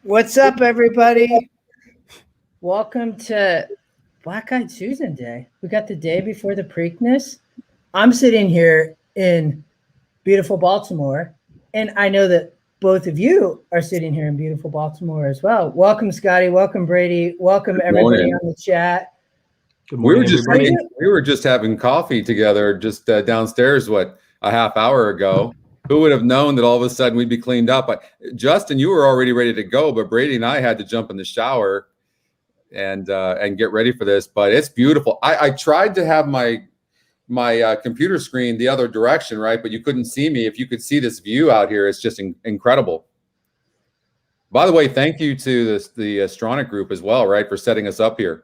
What's up, everybody? Welcome to Black Eyed Susan Day. We got the day before the Preakness. I'm sitting here in beautiful Baltimore, and I know that both of you are sitting here in beautiful Baltimore as well. Welcome, Scotty. Welcome, Brady. Welcome, everybody on the chat. Good morning, we were just having coffee together just downstairs, a half hour ago. Who would have known that all of a sudden we'd be cleaned up? Justin, you were already ready to go, but Brady and I had to jump in the shower and get ready for this. But it's beautiful. I tried to have my computer screen the other direction, right? But you couldn't see me. If you could see this view out here, it's just incredible. By the way, thank you to the Astronic group as well, right, for setting us up here.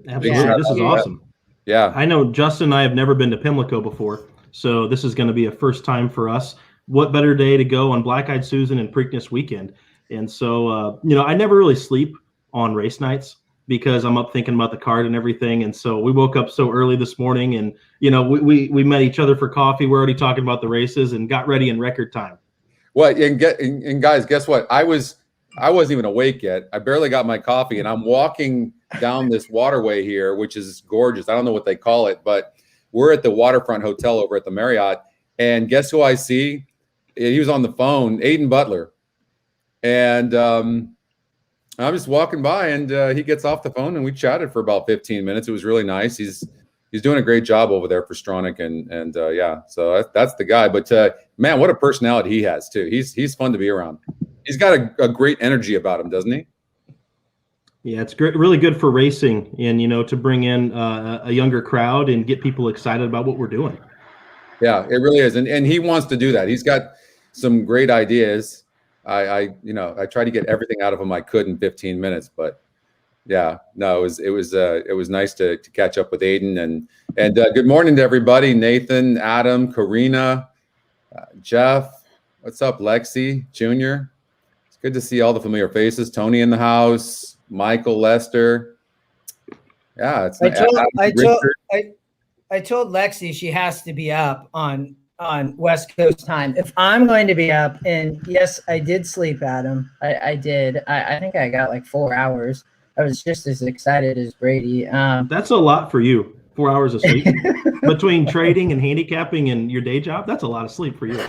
Absolutely. Yeah. This is awesome. Yeah. I know Justin and I have never been to Pimlico before, so this is going to be a first time for us. What better day to go on Black Eyed Susan and Preakness weekend? And so, I never really sleep on race nights because I'm up thinking about the card and everything. And so we woke up so early this morning and, we met each other for coffee. We're already talking about the races and got ready in record time. Well, and guys, guess what? I wasn't even awake yet. I barely got my coffee and I'm walking down this waterway here, which is gorgeous. I don't know what they call it, but we're at the waterfront hotel over at the Marriott. And guess who I see? He was on the phone, Aiden Butler. And I'm just walking by and he gets off the phone and we chatted for about 15 minutes. It was really nice. He's doing a great job over there for Stronach and yeah, so that's the guy. But man, what a personality he has too. He's fun to be around. He's got a great energy about him, doesn't he? Yeah, it's great, really good for racing and, to bring in a younger crowd and get people excited about what we're doing. Yeah, it really is. And he wants to do that. He's got some great ideas. I tried to get everything out of him I could in 15 minutes, but yeah, no, it was nice to catch up with Aiden and good morning to everybody. Nathan, Adam, Karina, Jeff, what's up, Lexi Jr.? It's good to see all the familiar faces. Tony in the house. Michael, Lester. Yeah, it's I told Lexi she has to be up on West Coast time. If I'm going to be up, and yes, I did sleep, Adam. I did. I think I got like 4 hours. I was just as excited as Brady. That's a lot for you. 4 hours of sleep between trading and handicapping and your day job. That's a lot of sleep for you.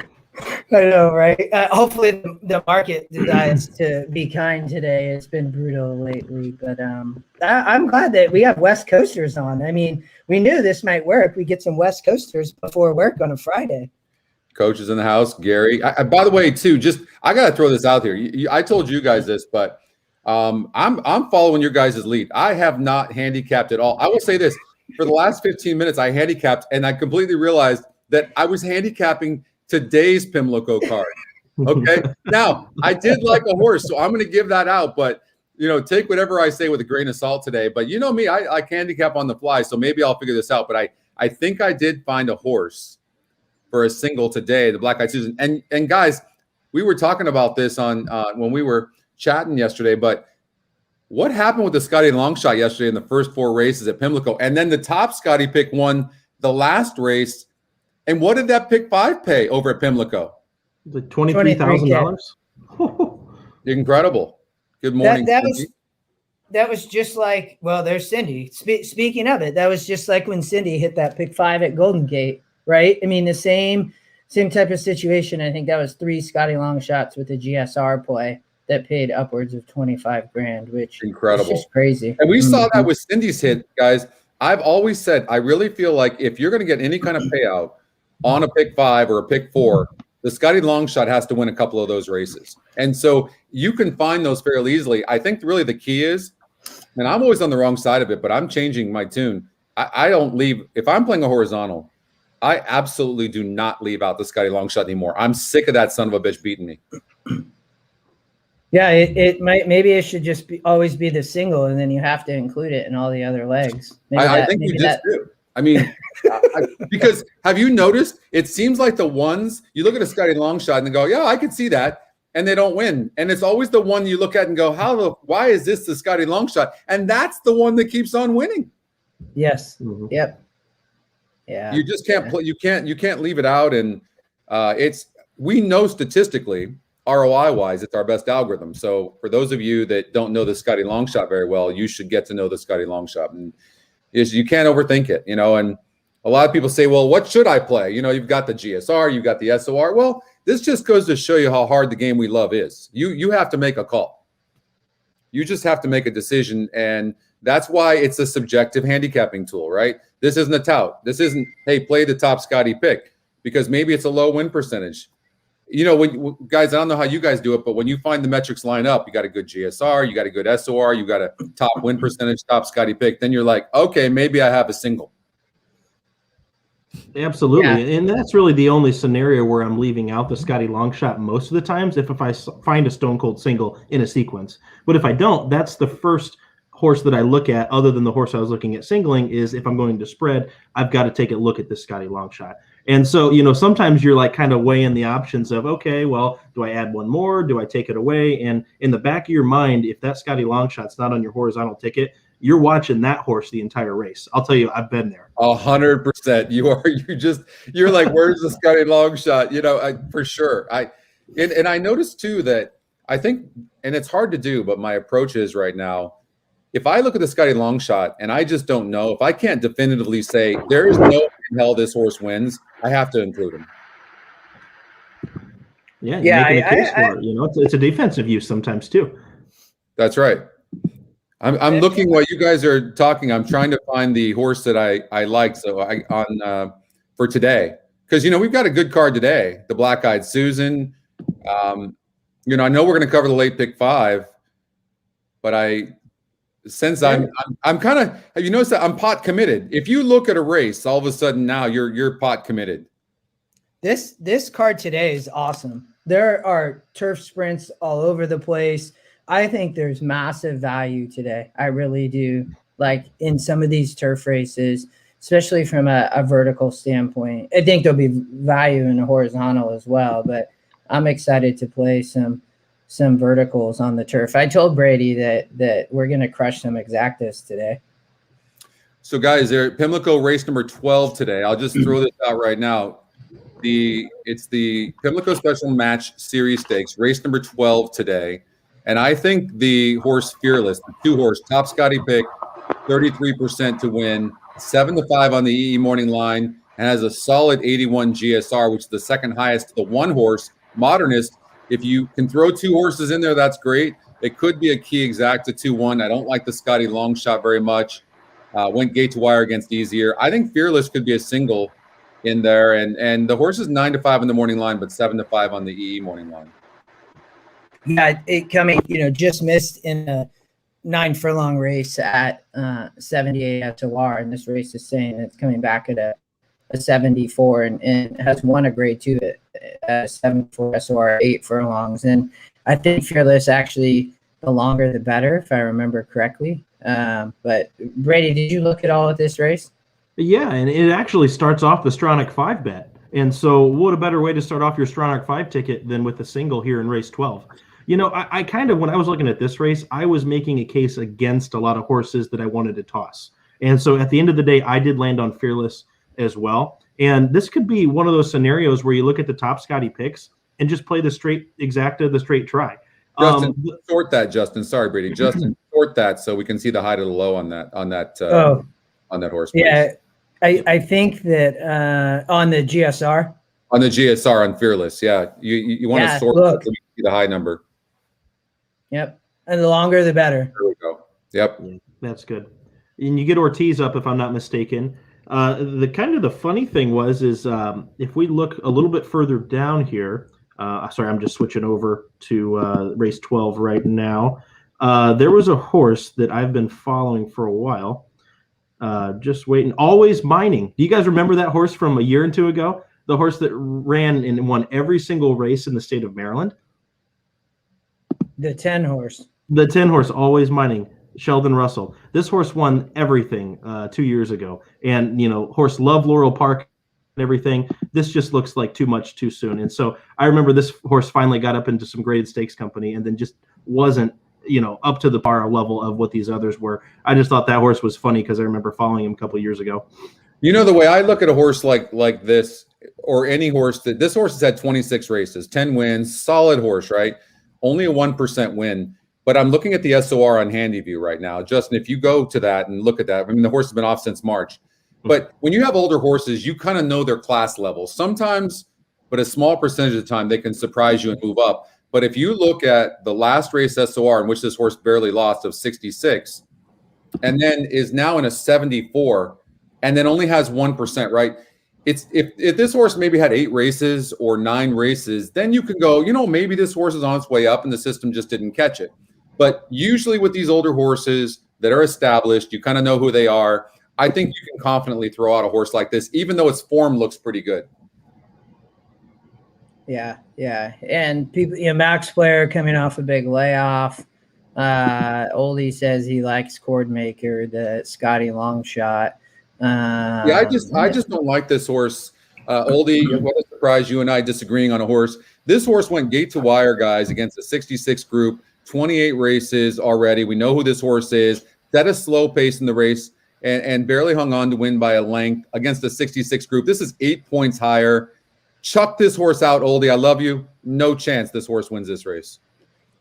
I know, right? Hopefully the market decides to be kind today. It's been brutal lately, but I'm glad that we have West Coasters on. I mean, we knew this might work. We get some West Coasters before work on a Friday. Coach is in the house, Gary. By the way, too, I got to throw this out here. I told you guys this, but I'm following your guys' lead. I have not handicapped at all. I will say this: for the last 15 minutes, I handicapped, and I completely realized that I was handicapping today's Pimlico card. Okay. Now I did like a horse, so I'm going to give that out, but take whatever I say with a grain of salt today. But you know me, I handicap on the fly, so maybe I'll figure this out. But I think I did find a horse for a single today, the Black Eyed Susan. And guys, we were talking about this on when we were chatting yesterday. But what happened with the Scotty Longshot yesterday in the first 4 races at Pimlico, and then the top Scotty pick won the last race. And what did that pick 5 pay over at Pimlico? The $23,000. Incredible. Good morning. That was just like, well, there's Cindy. Speaking of it, that was just like when Cindy hit that pick 5 at Golden Gate, right? I mean, the same type of situation. I think that was 3 Scotty Longshots with a GSR play that paid upwards of $25,000, which incredible, is just crazy. And we saw that with Cindy's hit, guys. I've always said I really feel like if you're going to get any kind of payout on a pick 5 or a pick 4, the Scotty Longshot has to win a couple of those races. And so you can find those fairly easily. I think really the key is, and I'm always on the wrong side of it, but I'm changing my tune. I don't leave. If I'm playing a horizontal, I absolutely do not leave out the Scotty Longshot anymore. I'm sick of that son of a bitch beating me. Yeah, maybe it should just always be the single, and then you have to include it in all the other legs. I think you just do. I mean, because have you noticed? It seems like the ones you look at a Scotty Longshot and go, "Yeah, I could see that," and they don't win. And it's always the one you look at and go, why is this the Scotty Longshot? And that's the one that keeps on winning. Yes. Mm-hmm. Yep. Yeah. You just can't play. You can't leave it out. And we know statistically ROI wise, it's our best algorithm. So for those of you that don't know the Scotty Longshot very well, you should get to know the Scotty Longshot. And you can't overthink it, and a lot of people say, well, what should I play? You've got the GSR, you've got the SOR. Well, this just goes to show you how hard the game we love is. You have to make a call. You just have to make a decision. And that's why it's a subjective handicapping tool, right? This isn't a tout. This isn't, hey, play the top Scotty pick, because maybe it's a low win percentage. When guys, I don't know how you guys do it, but when you find the metrics line up, you got a good GSR, you got a good SOR, you got a top win percentage, top Scotty pick, then you're like, okay, maybe I have a single. Absolutely. Yeah. And that's really the only scenario where I'm leaving out the Scotty Longshot most of the times, if I find a stone cold single in a sequence. But if I don't, that's the first horse that I look at, other than the horse I was looking at singling, is if I'm going to spread, I've got to take a look at this Scotty Longshot. And so, sometimes you're like kind of weighing the options of, okay, well, do I add one more? Do I take it away? And in the back of your mind, if that Scotty Longshot's not on your horizontal ticket, you're watching that horse the entire race. I'll tell you, I've been there. 100%. You're like, where's the Scotty Longshot? For sure. And I noticed too that I think, and it's hard to do, but my approach is right now, if I look at the Scotty Longshot and I just don't know, if I can't definitively say there is no way in hell this horse wins, I have to include him. Yeah, you're making a case for it. It's a defensive use sometimes too. That's right. I'm looking while you guys are talking. I'm trying to find the horse that I like. So for today, because we've got a good card today. The Black Eyed Susan. I know we're going to cover the late pick 5, but I'm kind of, have you noticed that I'm pot committed? If you look at a race, all of a sudden now you're pot committed. This card today is awesome. There are turf sprints all over the place. I think there's massive value today. I really do. Like in some of these turf races, especially from a vertical standpoint. I think there'll be value in the horizontal as well, but I'm excited to play some verticals on the turf. I told Brady that we're going to crush some exactas today. So guys, they're at Pimlico race number 12 today. I'll just throw this out right now. It's the Pimlico Special Match Series Stakes, race number 12 today. And I think the horse Fearless, the 2-horse top Scotty pick, 33% to win, 7-5 on the EE morning line, and has a solid 81 GSR, which is the second highest to the 1-horse Modernist. If you can throw 2 horses in there, that's great. It could be a key exacta 2-1. I don't like the Scotty Longshot very much. Went gate to wire against Easier. I think Fearless could be a single in there. And the horse is 9-5 in the morning line, but 7-5 on the EE morning line. Yeah, it coming, just missed in a 9 furlong race at 78 SOR, and this race is saying it's coming back at a 74 and has won a grade 2 at 74 SOR, 8 furlongs. And I think Fearless actually, the longer the better, if I remember correctly. But Brady, did you look at all at this race? Yeah, and it actually starts off the Stronach 5 bet. And so what a better way to start off your Stronach 5 ticket than with a single here in race 12. I kind of, when I was looking at this race, I was making a case against a lot of horses that I wanted to toss. And so at the end of the day, I did land on Fearless as well. And this could be one of those scenarios where you look at the top Scotty picks and just play the straight exacta, the straight try. Justin, sort that, Justin. Sorry, Brady. Justin, sort that so we can see the high to the low on that horse. Yeah, I think that on the GSR. On the GSR on Fearless, yeah. You want to sort that so we can see the high number. Yep. And the longer the better. There we go. Yep. Yeah, that's good. And you get Ortiz up, if I'm not mistaken. The funny thing is if we look a little bit further down here, sorry, I'm just switching over to race 12 right now. There was a horse that I've been following for a while. Just waiting. Always Mining. Do you guys remember that horse from a year or two ago? The horse that ran and won every single race in the state of Maryland? The 10 horse. The 10 horse, Always Mining. Sheldon Russell. This horse won everything 2 years ago. And, horse loved Laurel Park and everything. This just looks like too much too soon. And so I remember this horse finally got up into some graded stakes company and then just wasn't, up to the par level of what these others were. I just thought that horse was funny because I remember following him a couple of years ago. The way I look at a horse like this or any horse that this horse has had 26 races, 10 wins, solid horse, right? Only a 1% win. But I'm looking at the SOR on HandyView right now. Justin, if you go to that and look at that, I mean, the horse has been off since March. But when you have older horses, you kind of know their class level. Sometimes, but a small percentage of the time, they can surprise you and move up. But if you look at the last race SOR in which this horse barely lost of 66, and then is now in a 74, and then only has 1%, right? It's if this horse maybe had 8 races or 9 races, then you can go, maybe this horse is on its way up and the system just didn't catch it. But usually with these older horses that are established, you kind of know who they are. I think you can confidently throw out a horse like this, even though its form looks pretty good. Yeah. And people, Max Player coming off a big layoff. Oldie says he likes Cordmaker, the Scotty Longshot. I just don't like this horse. Oldie, what a surprise, you and I disagreeing on a horse. This horse went gate to wire, guys, against a 66 group, 28 races already. We know who this horse is. Set a slow pace in the race and barely hung on to win by a length against a 66 group. This is 8 points higher. Chuck this horse out, Oldie. I love you. No chance this horse wins this race.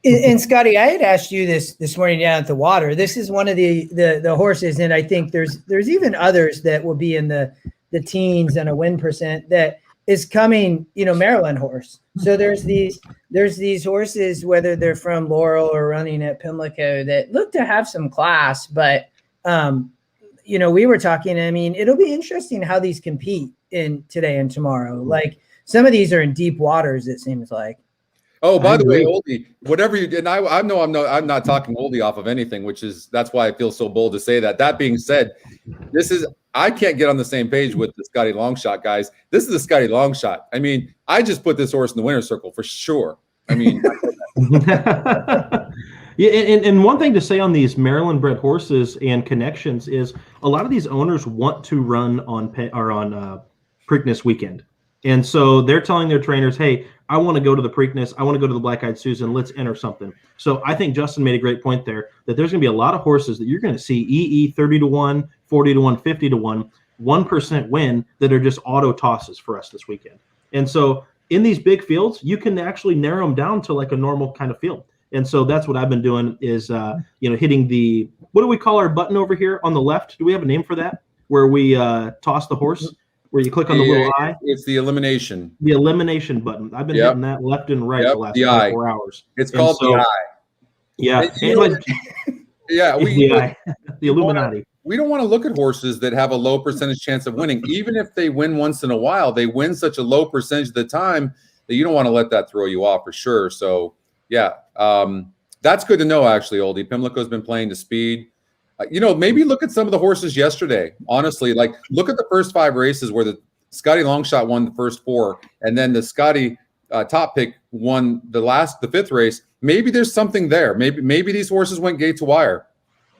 And Scotty, I had asked you this morning down at the water. This is one of the horses, and I think there's even others that will be in the teens and a win percent that is coming, Maryland horse. So there's these horses, whether they're from Laurel or running at Pimlico, that look to have some class. But we were talking. I mean, it'll be interesting how these compete in today and tomorrow. Like some of these are in deep waters. It seems like. Oh, by the way, Oldie, whatever you did, I know I'm not talking Oldie off of anything, that's why I feel so bold to say that. That being said, I can't get on the same page with the Scotty Longshot guys. This is the Scotty Longshot. I mean, I just put this horse in the winner's circle for sure. I mean, yeah, and one thing to say on these Maryland-bred horses and connections is a lot of these owners want to run on Preakness weekend. And so they're telling their trainers, hey, I want to go to the Preakness. I want to go to the Black-Eyed Susan. Let's enter something. So I think Justin made a great point there that there's going to be a lot of horses that you're going to see EE 30-1, 40-1, 50-1, 1% win that are just auto tosses for us this weekend. And so in these big fields, you can actually narrow them down to like a normal kind of field. And so that's what I've been doing is, hitting the, what do we call our button over here on the left? Do we have a name for that? Where we toss the horse? Where you click on the little eye? It's the elimination. The elimination button. I've been hitting that left and right the last 24 hours. It's called the eye. Yeah. The Illuminati. We don't want to look at horses that have a low percentage chance of winning. Even if they win once in a while, they win such a low percentage of the time that you don't want to let that throw you off for sure. So, that's good to know, actually, Oldie. Pimlico's been playing to speed. Maybe look at some of the horses yesterday. Honestly, like look at the first 5 races where the Scotty Longshot won the first 4, and then the Scotty top pick won the 5th race. Maybe there's something there. Maybe these horses went gate to wire.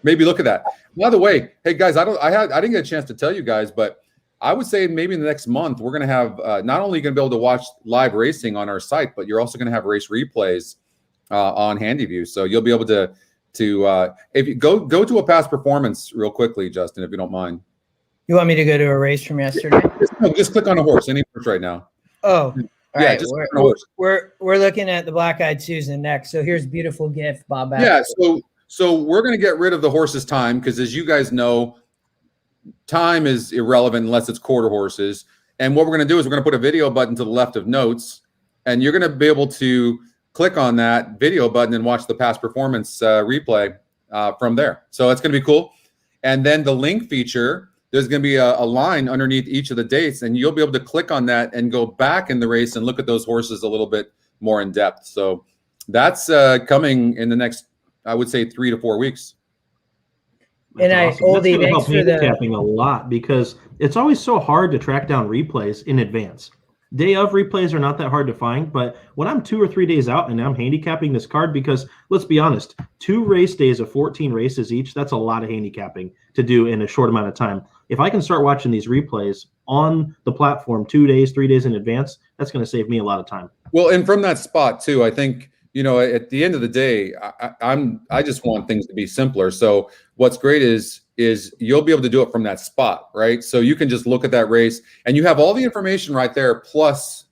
Maybe look at that. By the way, hey guys, I didn't get a chance to tell you guys, but I would say maybe in the next month we're going to have not only going to be able to watch live racing on our site, but you're also going to have race replays on HandyView. So you'll be able to if you go to a past performance real quickly, Justin, if you don't mind. You want me to go to a race from yesterday? Just click on a horse, any horse right now. Oh, all right. Just we're looking at the Black-Eyed Susan next. So here's beautiful gift, Bob. Yeah, so we're going to get rid of the horse's time because, as you guys know, time is irrelevant unless it's quarter horses. And what we're going to do is we're going to put a video button to the left of notes, and you're going to be able to click on that video button and watch the past performance replay from there. So it's going to be cool. And then the link feature, there's going to be a line underneath each of the dates, and you'll be able to click on that and go back in the race and look at those horses a little bit more in depth. So that's coming in the next, I would say, 3 to 4 weeks. That's awesome. That's going to help handicapping a lot because it's always so hard to track down replays in advance. Day of replays are not that hard to find, but when I'm 2 or 3 days out and I'm handicapping this card, because let's be honest, 2 race days of 14 races each, that's a lot of handicapping to do in a short amount of time. If I can start watching these replays on the platform 2 days, 3 days in advance, that's going to save me a lot of time. Well, and from that spot too, I think, at the end of the day, I just want things to be simpler. So what's great is you'll be able to do it from that spot, right? So you can just look at that race and you have all the information right there, plus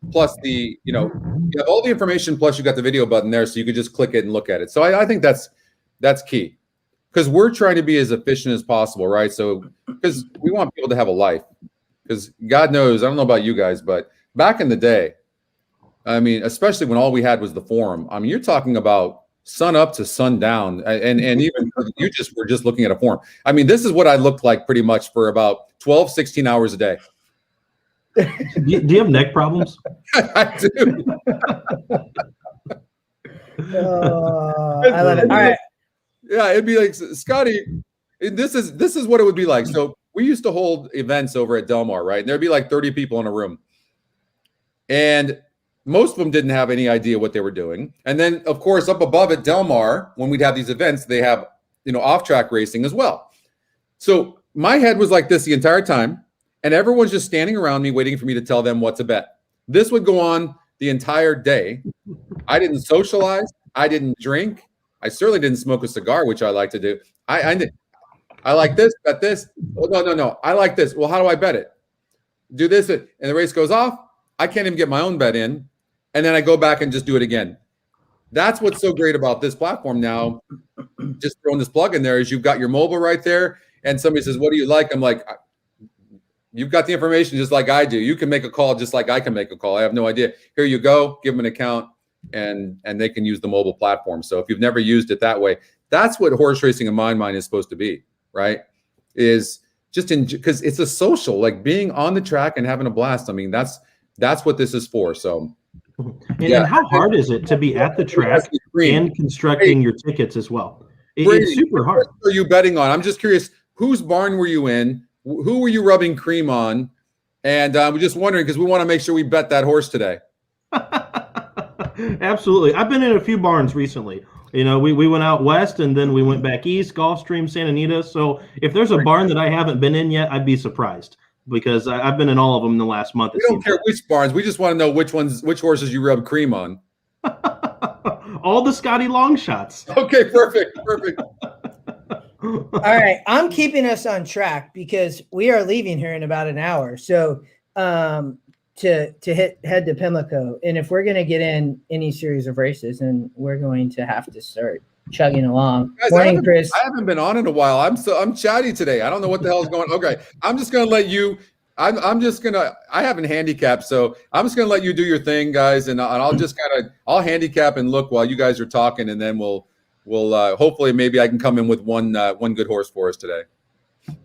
the, you have all the information, plus you got the video button there, so you could just click it and look at it. So I think that's key, because we're trying to be as efficient as possible, right? So because we want people to have a life, because God knows, I don't know about you guys, but back in the day, I mean, especially when all we had was the forum, I mean, you're talking about sun up to sundown, and even you were just looking at a forum. I mean, this is what I looked like pretty much for about 12, 16 hours a day. Do you have neck problems? I do. I love it. All right. Yeah, it'd be like, Scotty, this is what it would be like. So we used to hold events over at Del Mar, right? And there'd be like 30 people in a room. And most of them didn't have any idea what they were doing. And then, of course, up above at Del Mar, when we'd have these events, they have, off-track racing as well. So my head was like this the entire time, and everyone's just standing around me waiting for me to tell them what to bet. This would go on the entire day. I didn't socialize. I didn't drink. I certainly didn't smoke a cigar, which I like to do. I like this, bet this. Oh, no. I like this. Well, how do I bet it? Do this, and the race goes off. I can't even get my own bet in. And then I go back and just do it again. That's what's so great about this platform now. Just throwing this plug in there is you've got your mobile right there, and somebody says, what do you like? I'm like, you've got the information just like I do. You can make a call just like I can make a call. I have no idea. Here you go. Give them an account, and they can use the mobile platform. So if you've never used it that way, that's what horse racing in my mind is supposed to be, right? Is just because it's a social, like being on the track and having a blast. I mean, that's what this is for. So. And how hard is it to be at the track and constructing your tickets as well? It's super hard. What are you betting on? I'm just curious, whose barn were you in? Who were you rubbing cream on? And we're just wondering, because we want to make sure we bet that horse today. Absolutely. I've been in a few barns recently. We went out west and then we went back east, Gulfstream, Santa Anita. So if there's a barn that I haven't been in yet, I'd be surprised, because I've been in all of them in the last month. We don't care which barns. We just want to know which horses you rub cream on. All the Scotty Longshots. Okay, perfect. All right. I'm keeping us on track because we are leaving here in about an hour. So to head to Pimlico. And if we're going to get in any series of races, then we're going to have to start chugging along. Guys, Morning, Chris. I haven't been on in a while. I'm chatty today. I don't know what the hell is going on. Okay, I'm just gonna let you. I haven't handicapped, so I'm just gonna let you do your thing, guys, and I'll just I'll handicap and look while you guys are talking, and then we'll hopefully maybe I can come in with one good horse for us today.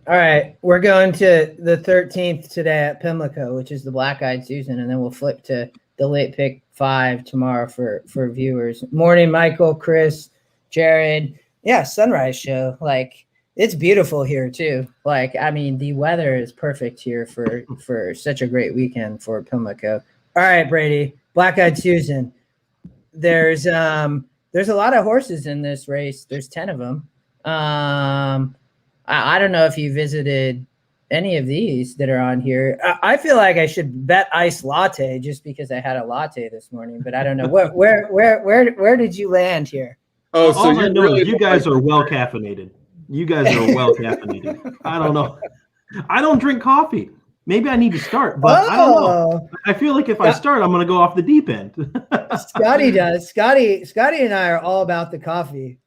All right, we're going to the 13th today at Pimlico, which is the Black Eyed Susan, and then we'll flip to the late pick 5 tomorrow for viewers. Morning, Michael, Chris, Jared. Yeah, sunrise show. Like, it's beautiful here too. Like, I mean, the weather is perfect here for such a great weekend for Pimlico. All right, Brady, Black Eyed Susan. There's a lot of horses in this race. There's 10 of them. I don't know if you visited any of these that are on here. I feel like I should bet iced latte just because I had a latte this morning, but I don't know. Where did you land here? Oh, so all I know is you guys are well caffeinated. I don't know. I don't drink coffee. Maybe I need to start, but I don't know. I feel like if I start, I'm going to go off the deep end. Scotty does. Scotty and I are all about the coffee.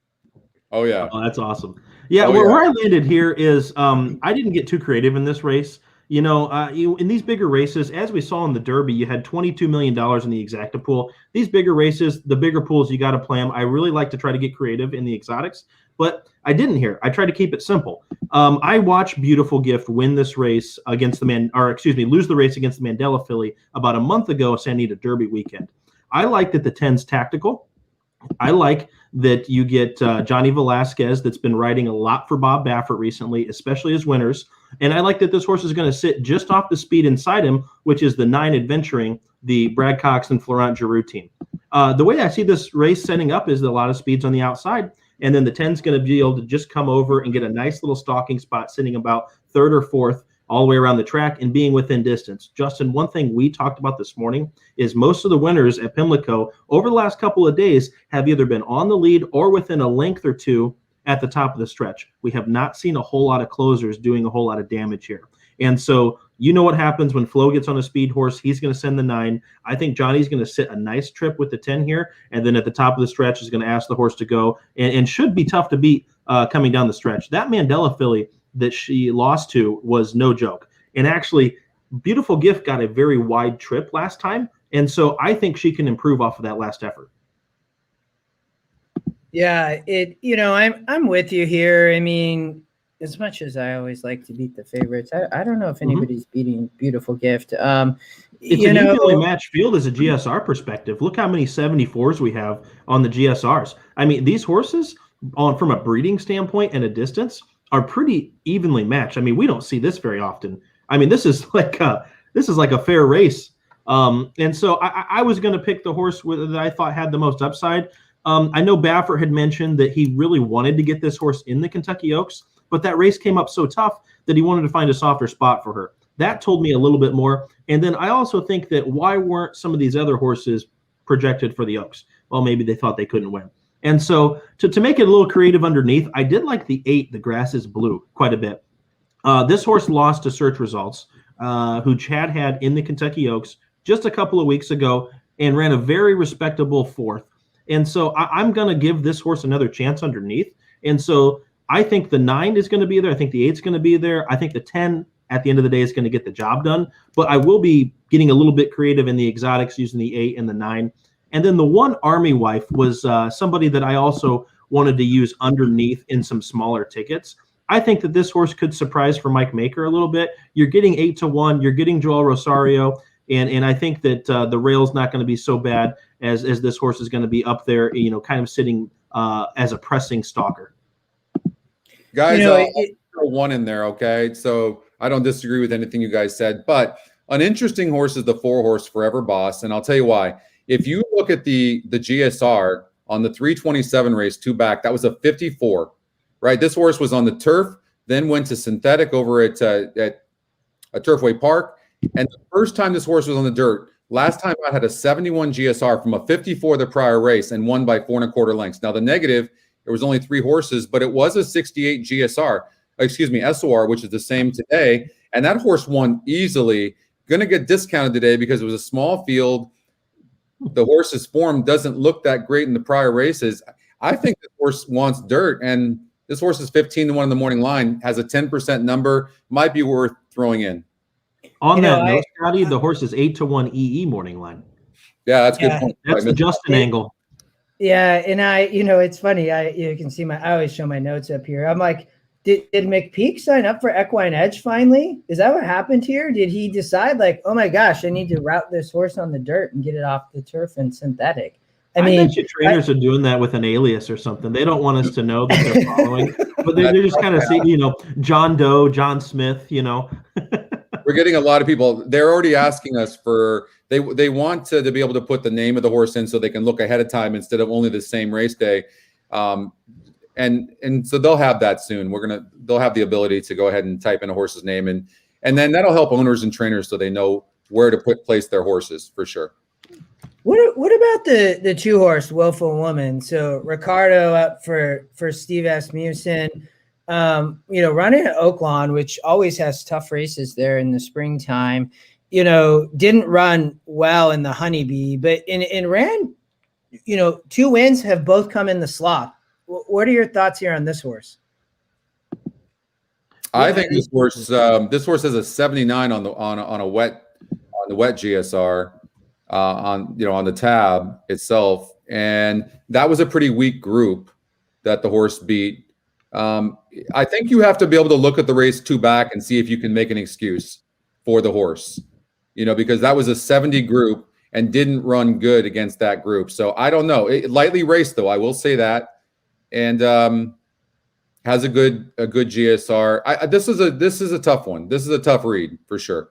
Oh, yeah. Oh, that's awesome. Yeah, where I landed here is I didn't get too creative in this race. In these bigger races, as we saw in the Derby, you had $22 million in the exacta pool. These bigger races, the bigger pools, you got to play them. I really like to try to get creative in the exotics, but I didn't here. I tried to keep it simple. I watched Beautiful Gift win this race against lose the race against the Mandela filly about a month ago, Santa Anita Derby weekend. I like that the 10's tactical. I like that you get Johnny Velasquez, that's been riding a lot for Bob Baffert recently, especially as winners. And I like that this horse is going to sit just off the speed inside him, which is the 9 Adventuring, the Brad Cox and Florent Giroux team. The way I see this race setting up is a lot of speeds on the outside, and then the 10's going to be able to just come over and get a nice little stalking spot sitting about 3rd or 4th all the way around the track and being within distance. Justin, one thing we talked about this morning is most of the winners at Pimlico over the last couple of days have either been on the lead or within a length or two at the top of the stretch. We have not seen a whole lot of closers doing a whole lot of damage here. And so you know what happens when Flo gets on a speed horse. He's going to send the 9. I think Johnny's going to sit a nice trip with the 10 here, and then at the top of the stretch is going to ask the horse to go, and should be tough to beat coming down the stretch. That Mandela filly that she lost to was no joke. And actually, Beautiful Gift got a very wide trip last time, and so I think she can improve off of that last effort. Yeah, I'm with you here. I mean, as much as I always like to beat the favorites, I don't know if anybody's beating Beautiful Gift. It's an evenly matched field as a GSR perspective. Look how many 74s we have on the GSRs. I mean, these horses, from a breeding standpoint and a distance, are pretty evenly matched. I mean, we don't see this very often. I mean, this is like a fair race. And so I was going to pick the horse that I thought had the most upside. I know Baffert had mentioned that he really wanted to get this horse in the Kentucky Oaks, but that race came up so tough that he wanted to find a softer spot for her. That told me a little bit more. And then I also think that why weren't some of these other horses projected for the Oaks? Well, maybe they thought they couldn't win. And so to make it a little creative underneath, I did like the 8, The Grass is Blue, quite a bit. This horse lost to Search Results, who Chad had in the Kentucky Oaks just a couple of weeks ago and ran a very respectable 4th. And so I'm going to give this horse another chance underneath. And so I think the 9 is going to be there. I think the 8 is going to be there. I think the 10 at the end of the day is going to get the job done. But I will be getting a little bit creative in the exotics using the 8 and the 9. And then the 1 Army Wife was somebody that I also wanted to use underneath in some smaller tickets. I think that this horse could surprise for Mike Maker a little bit. You're getting 8-1. You're getting Joel Rosario. And I think that the rail's not going to be so bad as this horse is going to be up there, kind of sitting as a pressing stalker. Guys, throw one in there, okay? So I don't disagree with anything you guys said, but an interesting horse is the 4-horse Forever Boss, and I'll tell you why. If you look at the GSR on the 327 race, 2 back, that was a 54, right? This horse was on the turf, then went to synthetic over at Turfway Park. And the first time this horse was on the dirt, last time I had a 71 GSR from a 54 the prior race and won by 4 1/4 lengths. Now the negative, there was only 3 horses, but it was a 68 SOR, which is the same today. And that horse won easily. Going to get discounted today because it was a small field. The horse's form doesn't look that great in the prior races. I think the horse wants dirt, and this horse is 15-1 in the morning line, has a 10% number, might be worth throwing in. On that note, Scotty, the horse is 8-1 EE morning line. Yeah, that's a good point. That's the Justin angle. Yeah, and it's funny. You can see I always show my notes up here. I'm like, did McPeak sign up for EquinEdge finally? Is that what happened here? Did he decide like, oh my gosh, I need to route this horse on the dirt and get it off the turf and synthetic? I mean, bet you trainers are doing that with an alias or something. They don't want us to know that they're following, but they're just kind of seeing, John Doe, John Smith, We're getting a lot of people. They're already asking us for they want to be able to put the name of the horse in so they can look ahead of time instead of only the same race day. And so they'll have that soon. They'll have the ability to go ahead and type in a horse's name and then that'll help owners and trainers so they know where to place their horses for sure. What about the 2-horse Willful Woman? So Ricardo up for Steve Asmussen. Running at Oaklawn, which always has tough races there in the springtime, didn't run well in the Honeybee, but in ran, 2 wins have both come in the slop. What are your thoughts here on this horse? I think this horse has a 79 on the wet GSR on the tab itself, and that was a pretty weak group that the horse beat. I think you have to be able to look at the race 2 back and see if you can make an excuse for the horse, because that was a 70 group and didn't run good against that group. So I don't know. It lightly raced though, I will say that, and has a good GSR. This is a tough one. This is a tough read for sure.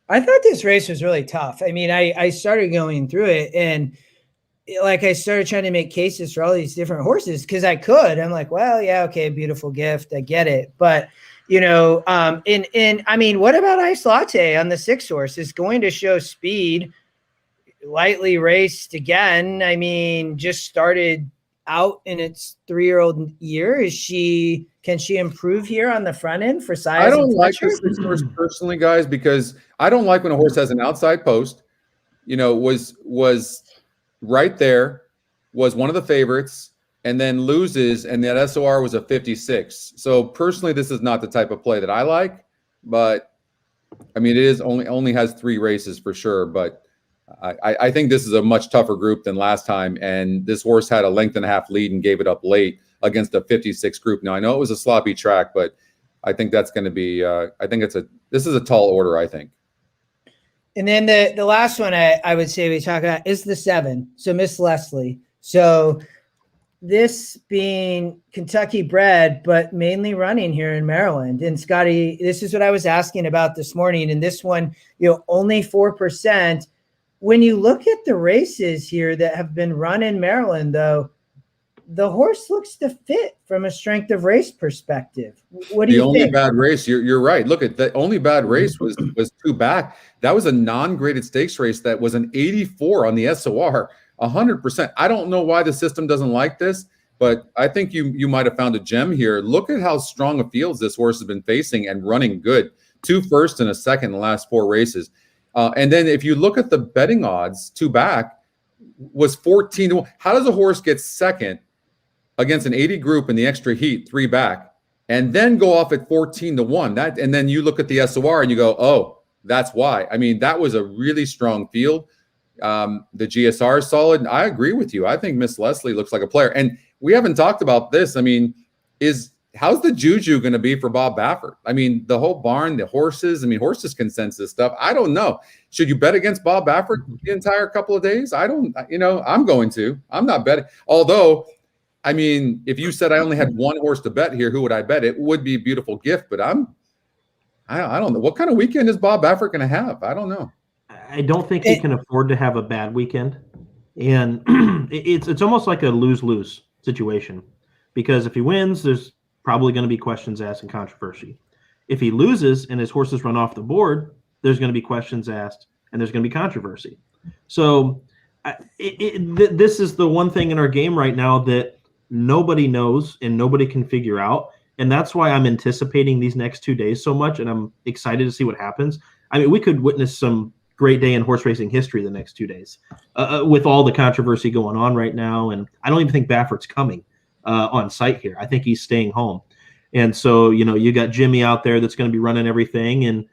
I thought this race was really tough. I mean, I started going through it, and like I started trying to make cases for all these different horses because I could. I'm like, well, yeah, okay, beautiful gift, I get it, but I mean, what about Ice Latte on the 6 horse? Is going to show speed, lightly raced again. I mean, just started out in its 3-year-old year. Can she improve here on the front end for size? I don't like the 6 horse personally, guys, because I don't like when a horse has an outside post. Was right there, was one of the favorites, and then loses, and that SOR was a 56. So personally, this is not the type of play that I like. But I mean, it is only has 3 races for sure. But I think this is a much tougher group than last time, and this horse had a 1.5 length lead and gave it up late against a 56 group. Now I know it was a sloppy track, but I think that's going to be. I think this is a tall order, I think. And then the last one I would say we talk about is the 7. So Miss Leslie. So this being Kentucky bred, but mainly running here in Maryland. And Scotty, this is what I was asking about this morning. And this one, only 4%. When you look at the races here that have been run in Maryland, though, the horse looks to fit from a strength of race perspective. What do you think? The only bad race, you're right. Look at the only bad race was 2 back. That was a non-graded stakes race that was an 84 on the SOR, 100%. I don't know why the system doesn't like this, but I think you might have found a gem here. Look at how strong a fields this horse has been facing and running good. 2 first and a second in the last 4 races. And then if you look at the betting odds, 2 back was 14-1. How does a horse get second against an 80 group in the extra heat, 3 back, and then go off at 14-1? And then you look at the SOR and you go, oh, that's why. I mean, that was a really strong field. The GSR is solid. I agree with you. I think Miss Leslie looks like a player. And we haven't talked about this. I mean, how's the juju going to be for Bob Baffert? I mean, the whole barn, the horses. I mean, horses can sense this stuff. I don't know. Should you bet against Bob Baffert the entire couple of days? I don't. I'm going to. I'm not betting. Although, I mean, if you said I only had 1 horse to bet here, who would I bet? It would be Beautiful Gift. But I don't know. What kind of weekend is Bob Baffert going to have? I don't know. I don't think he can afford to have a bad weekend. And it's almost like a lose-lose situation. Because if he wins, there's probably going to be questions asked and controversy. If he loses and his horses run off the board, there's going to be questions asked and there's going to be controversy. So this is the one thing in our game right now that nobody knows and nobody can figure out. And that's why I'm anticipating these next 2 days so much. And I'm excited to see what happens. I mean, we could witness some great day in horse racing history the next 2 days with all the controversy going on right now. And I don't even think Baffert's coming on site here. I think he's staying home. And so, you got Jimmy out there that's going to be running everything. And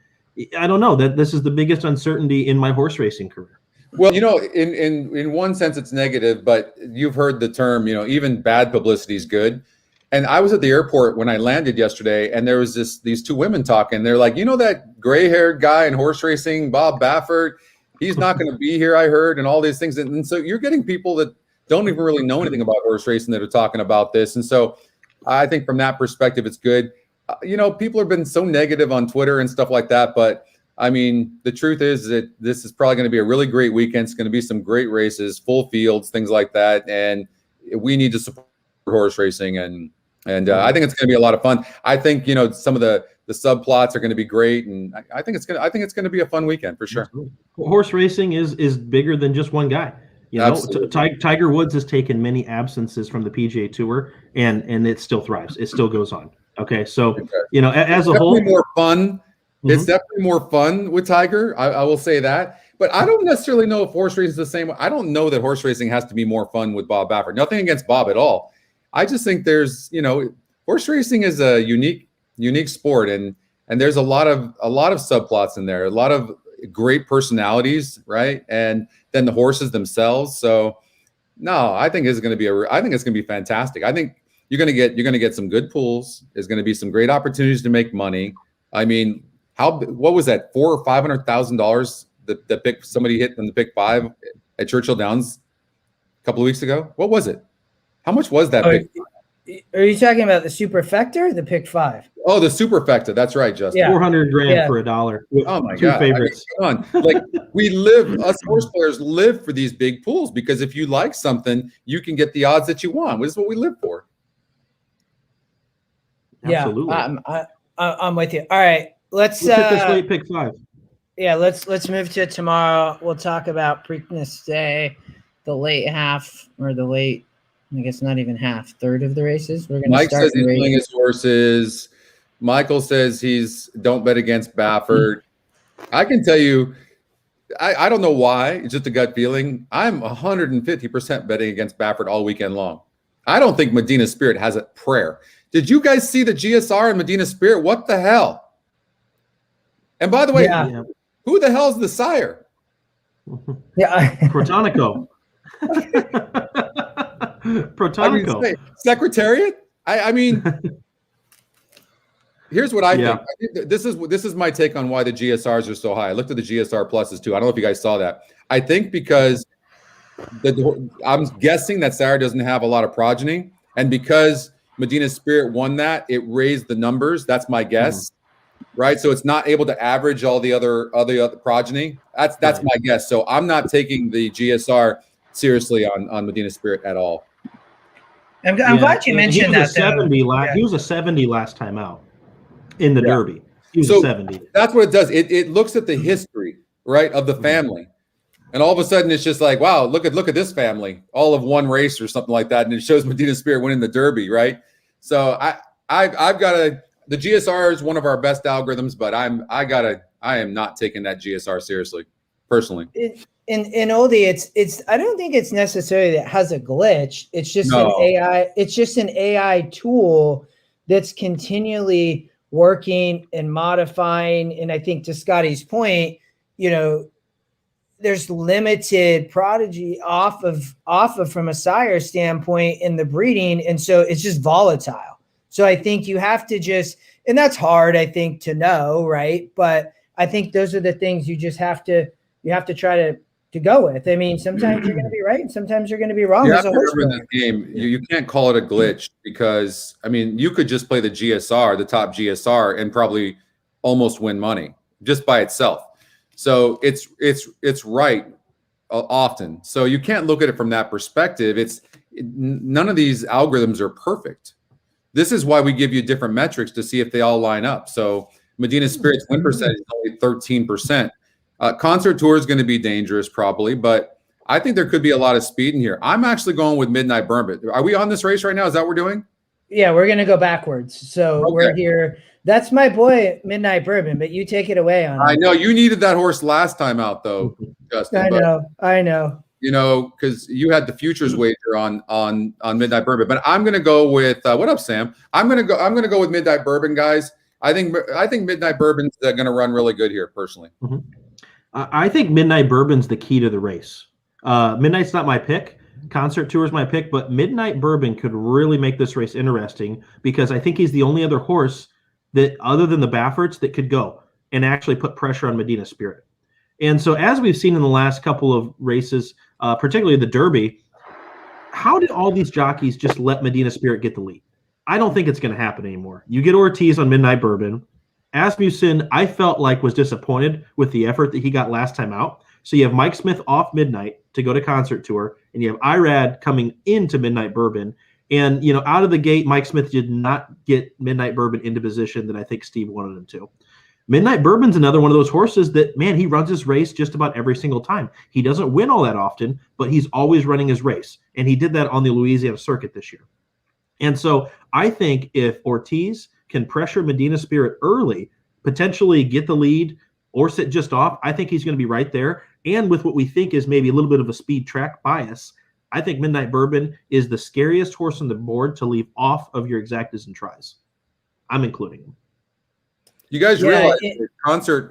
I don't know, that this is the biggest uncertainty in my horse racing career. Well, in one sense it's negative, but you've heard the term, even bad publicity is good. And I was at the airport when I landed yesterday, and there was these 2 women talking. They're like, that gray-haired guy in horse racing, Bob Baffert, he's not going to be here, I heard, and all these things. And so you're getting people that don't even really know anything about horse racing that are talking about this. And so I think from that perspective, it's good. People have been so negative on Twitter and stuff like that, but I mean, the truth is that this is probably going to be a really great weekend. It's going to be some great races, full fields, things like that. And we need to support horse racing. And I think it's going to be a lot of fun. I think, some of the subplots are going to be great. And I think it's going to be a fun weekend for sure. Horse racing is bigger than just one guy. Tiger Woods has taken many absences from the PGA Tour and it still thrives. It still goes on. Okay. So, as a whole, more fun. It's definitely more fun with Tiger. I will say that. But I don't necessarily know if horse racing is the same. I don't know that horse racing has to be more fun with Bob Baffert. Nothing against Bob at all. I just think there's, horse racing is a unique sport, and there's a lot of subplots in there, a lot of great personalities, right? And then the horses themselves. So no, I think it's going to be fantastic. I think you're going to get some good pools. There's going to be some great opportunities to make money. I mean, what was that, $400,000 or $500,000 that pick somebody hit in the pick 5 at Churchill Downs a couple of weeks ago? What was it? How much was that? Are you talking about the superfecta or the pick 5? Oh, the superfecta. That's right, Justin. Yeah. 400 grand Yeah. for $1. Oh my Two God. favorites. I mean, come on. Like us horse players live for these big pools because if you like something, you can get the odds that you want. This is what we live for. Absolutely. Yeah, I'm with you. All right, let's hit this late pick 5. Yeah, let's move to tomorrow. We'll talk about Preakness Day, the late half or the late, I guess not even half, third of the races. We're going to Mike start says he's playing his horses. Michael says don't bet against Baffert. I can tell you, I don't know why. It's just a gut feeling. I'm 150% betting against Baffert all weekend long. I don't think Medina Spirit has a prayer. Did you guys see the GSR and Medina Spirit? What the hell? And by the way, who the hell is the sire? Yeah, Protonico. Protonico. I mean, Secretariat? I mean, here's what I think. I think this is my take on why the GSRs are so high. I looked at the GSR pluses too. I don't know if you guys saw that. I think because I'm guessing that Sarah doesn't have a lot of progeny, and because Medina Spirit won that, it raised the numbers. That's my guess, right? So it's not able to average all the other progeny. That's my guess. So I'm not taking the GSR seriously on Medina Spirit at all. I'm glad you mentioned that. He was a 70 last time out in the Derby. He was a 70. That's what it does. It looks at the history, right, of the family. And all of a sudden, it's just like, wow, look at this family, all of one race or something like that, and it shows Medina Spirit winning the Derby, right? So I've got the GSR is one of our best algorithms, but I am not taking that GSR seriously, personally. In Oldie, it's I don't think it's necessarily that it has a glitch. It's just an AI. It's just an AI tool that's continually working and modifying. And I think to Scotty's point, there's limited prodigy off of from a sire standpoint in the breeding. And so it's just volatile. So I think you have to and that's hard, I think, to know, right? But I think those are the things you just have to try to go with. I mean, sometimes you're going to be right and sometimes you're going to be wrong. You have to remember in this game, you can't call it a glitch because, I mean, you could just play the GSR, the top GSR, and probably almost win money just by itself. So it's right often. So you can't look at it from that perspective. None of these algorithms are perfect. This is why we give you different metrics to see if they all line up. So Medina Spirit's win percentage is only 13%. Concert Tour is going to be dangerous probably, but I think there could be a lot of speed in here. I'm actually going with Midnight Bourbon. Are we on this race right now? Is that what we're doing? Yeah, we're going to go backwards. So we're here. That's my boy, Midnight Bourbon, but you take it away on it. I know you needed that horse last time out though, Justin. I know. Because you had the futures wager on Midnight Bourbon, but I'm going to go with what up, Sam? I'm going to go with Midnight Bourbon, guys. I think Midnight Bourbon's going to run really good here, personally. Mm-hmm. I think Midnight Bourbon's the key to the race. Midnight's not my pick. Concert Tour is my pick, but Midnight Bourbon could really make this race interesting because I think he's the only other horse that, other than the Bafferts, that could go and actually put pressure on Medina Spirit. And so, as we've seen in the last couple of races, particularly the Derby, how did all these jockeys just let Medina Spirit get the lead? I don't think it's going to happen anymore. You get Ortiz on Midnight Bourbon. Asmussen, I felt like, was disappointed with the effort that he got last time out. So you have Mike Smith off Midnight to go to Concert Tour, and you have Irad coming into Midnight Bourbon. And, out of the gate, Mike Smith did not get Midnight Bourbon into position that I think Steve wanted him to. Midnight Bourbon's another one of those horses that, man, he runs his race just about every single time. He doesn't win all that often, but he's always running his race. And he did that on the Louisiana circuit this year. And so I think if Ortiz can pressure Medina Spirit early, potentially get the lead or sit just off, I think he's going to be right there. And with what we think is maybe a little bit of a speed track bias, I think Midnight Bourbon is the scariest horse on the board to leave off of your exactas and tries. I'm including him. You guys realize that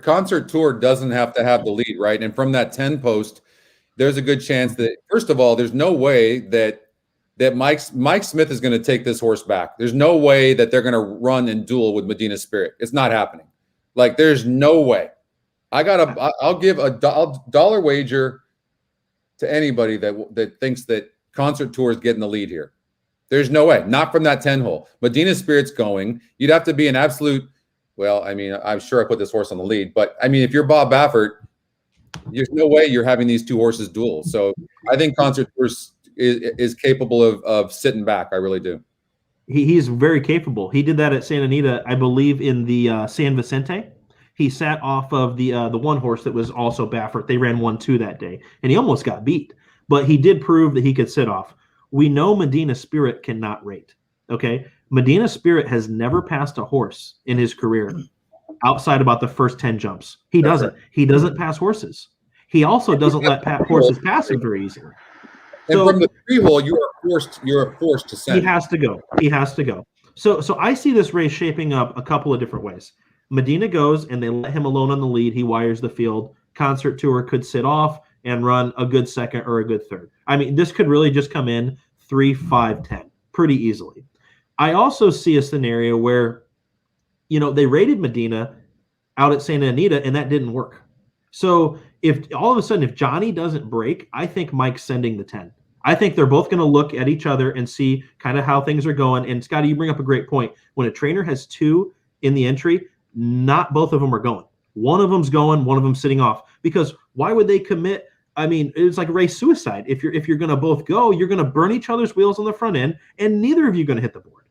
Concert Tour doesn't have to have the lead, right? And from that 10 post, there's a good chance that, first of all, there's no way that Mike Smith is going to take this horse back. There's no way that they're going to run and duel with Medina Spirit. It's not happening. Like, there's no way. I'll give a dollar wager to anybody that thinks that Concert Tour is getting the lead here. There's no way. Not from that 10 hole. Medina Spirit's going. You'd have to be an absolute. Well, I mean, I'm sure I put this horse on the lead, but I mean, if you're Bob Baffert, there's no way you're having these two horses duel. So I think Concert Tour is capable of sitting back. I really do. He's very capable. He did that at Santa Anita, I believe, in the San Vicente. He sat off of the one horse that was also Baffert. They ran 1-2 that day, and he almost got beat. But he did prove that he could sit off. We know Medina Spirit cannot rate. Okay, Medina Spirit has never passed a horse in his career outside about the first 10 jumps. He doesn't. He doesn't pass horses. He also doesn't let horses pass him very easily. And from the 3 hole, you are forced to send. He has to go. He has to go. So I see this race shaping up a couple of different ways. Medina goes and they let him alone on the lead. He wires the field. Concert Tour could sit off and run a good second or a good third. I mean, this could really just come in 3, 5, 10 pretty easily. I also see a scenario where, they rated Medina out at Santa Anita and that didn't work. So if all of a sudden, if Johnny doesn't break, I think Mike's sending the 10. I think they're both going to look at each other and see kind of how things are going. And Scotty, you bring up a great point. When a trainer has 2 in the entry, not both of them are going. One of them's going, one of them's sitting off. Because why would they commit? I mean, it's like race suicide. If you're going to both go, you're going to burn each other's wheels on the front end, and neither of you are going to hit the board.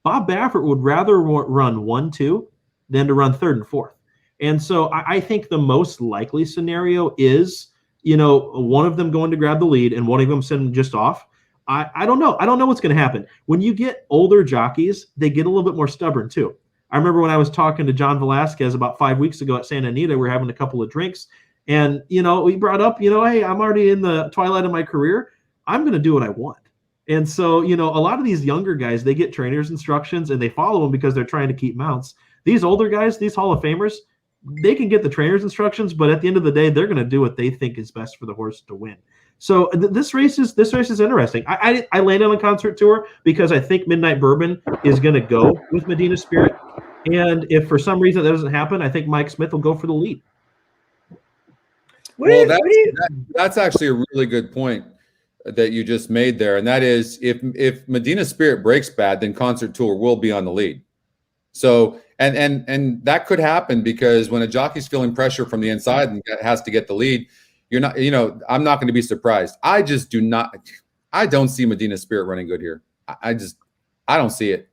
Bob Baffert would rather run 1-2 than to run 3rd and 4th. And so I think the most likely scenario is, one of them going to grab the lead and one of them sitting just off. I don't know. I don't know what's going to happen. When you get older jockeys, they get a little bit more stubborn too. I remember when I was talking to John Velasquez about 5 weeks ago at Santa Anita, we were having a couple of drinks. And, we brought up, hey, I'm already in the twilight of my career. I'm going to do what I want. And so, a lot of these younger guys, they get trainers' instructions and they follow them because they're trying to keep mounts. These older guys, these Hall of Famers, they can get the trainers' instructions, but at the end of the day, they're going to do what they think is best for the horse to win. So this race is interesting. I landed on Concert Tour because I think Midnight Bourbon is going to go with Medina Spirit. And if for some reason that doesn't happen, I think Mike Smith will go for the lead. Well, that's actually a really good point that you just made there, and that is if Medina Spirit breaks bad, then Concert Tour will be on the lead. So and that could happen because when a jockey's feeling pressure from the inside and has to get the lead, you're not. I'm not going to be surprised. I just do not. I don't see Medina Spirit running good here. I don't see it.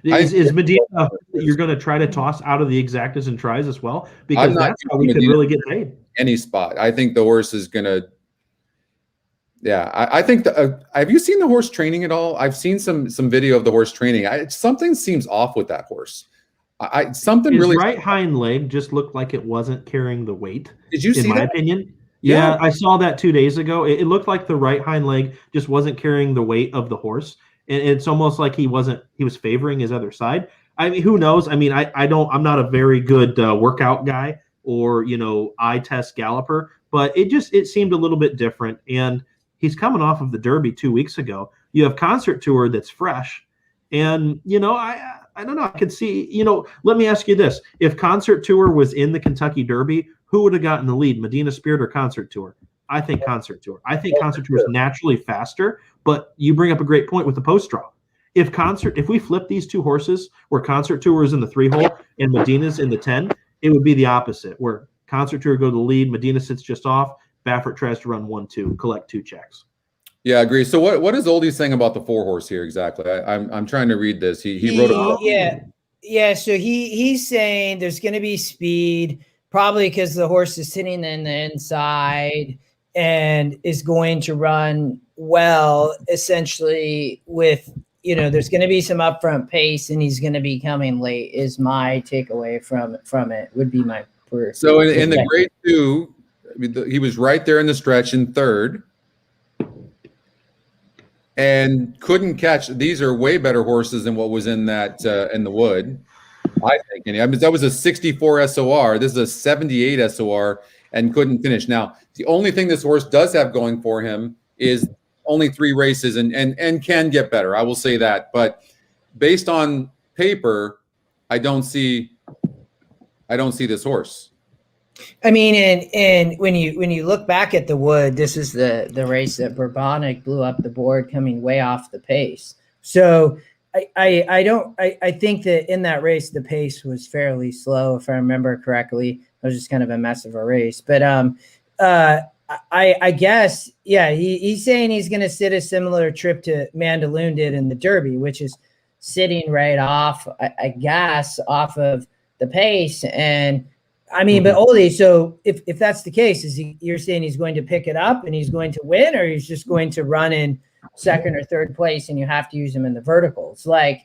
Is Medina you're going to try to toss out of the exactas and tries as well? Because that's how we could really get paid. Any spot. I think the horse is going to. Yeah, I think. Have you seen the horse training at all? I've seen some video of the horse training. Something seems off with that horse. His right hind leg just looked like it wasn't carrying the weight. Did you see that? In my opinion. Yeah, I saw that 2 days ago. It looked like the right hind leg just wasn't carrying the weight of the horse. And it's almost like he was favoring his other side. I mean, who knows? I mean, I'm not a very good workout guy or, eye test galloper, but it seemed a little bit different. And he's coming off of the Derby 2 weeks ago. You have Concert Tour that's fresh. And, I don't know. I could see, let me ask you this. If Concert Tour was in the Kentucky Derby, who would have gotten the lead, Medina Spirit or Concert Tour? I think Concert Tour. I think Concert Tour is naturally faster, but you bring up a great point with the post draw. If we flip these two horses where Concert Tour is in the 3 hole and Medina's in the 10, it would be the opposite, where Concert Tour go to the lead, Medina sits just off, Baffert tries to run 1-2, collect 2 checks. Yeah, I agree. So what is Oldie saying about the 4 horse here exactly? I'm trying to read this. He wrote a yeah. So he's saying there's going to be speed, probably because the horse is sitting in the inside and is going to run well, essentially with, there's going to be some upfront pace and he's going to be coming late is my takeaway from it, would be my first. So in the grade 2, he was right there in the stretch in 3rd and couldn't catch. These are way better horses than what was in that in the wood, I think. And that was a 64 SOR. This is a 78 SOR and couldn't finish. Now, the only thing this horse does have going for him is only 3 races and can get better. I will say that. But based on paper, I don't see this horse. I mean, and when you look back at the wood, this is the race that Bourbonic blew up the board coming way off the pace. So I think that in that race, the pace was fairly slow, if I remember correctly. It was just kind of a mess of a race. But I guess, yeah, he's saying he's going to sit a similar trip to Mandaloon did in the Derby, which is sitting right off, I guess, off of the pace. And I mean, but Oldie, so if that's the case, you're saying he's going to pick it up and he's going to win, or he's just going to run in second or third place and you have to use him in the verticals? Like,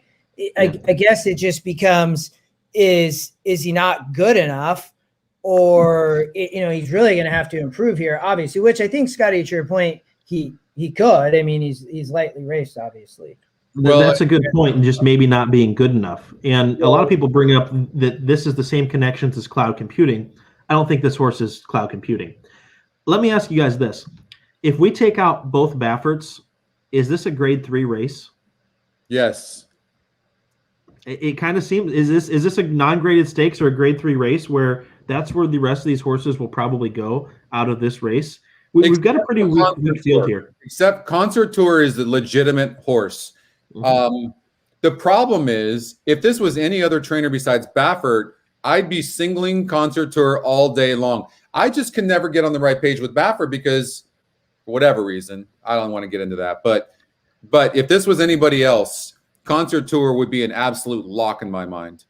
I guess it just becomes, is he not good enough? Or, he's really going to have to improve here, obviously, which I think, Scotty, to your point, he could. I mean, he's lightly raced, obviously. Well, that's a good point, and just maybe not being good enough. And a lot of people bring up that this is the same connections as cloud computing. I don't think this horse is cloud computing. Let me ask you guys this. If we take out both Bafferts, is this a grade 3 race? Yes. It kind of seems, is this a non-graded stakes or a grade 3 race where that's where the rest of these horses will probably go out of this race? We've got a pretty weak field here. Except Concert Tour is a legitimate horse. The problem is, if this was any other trainer besides Baffert, I'd be singling Concert Tour all day long. I just can never get on the right page with Baffert because, for whatever reason, I don't want to get into that. But if this was anybody else, Concert Tour would be an absolute lock in my mind.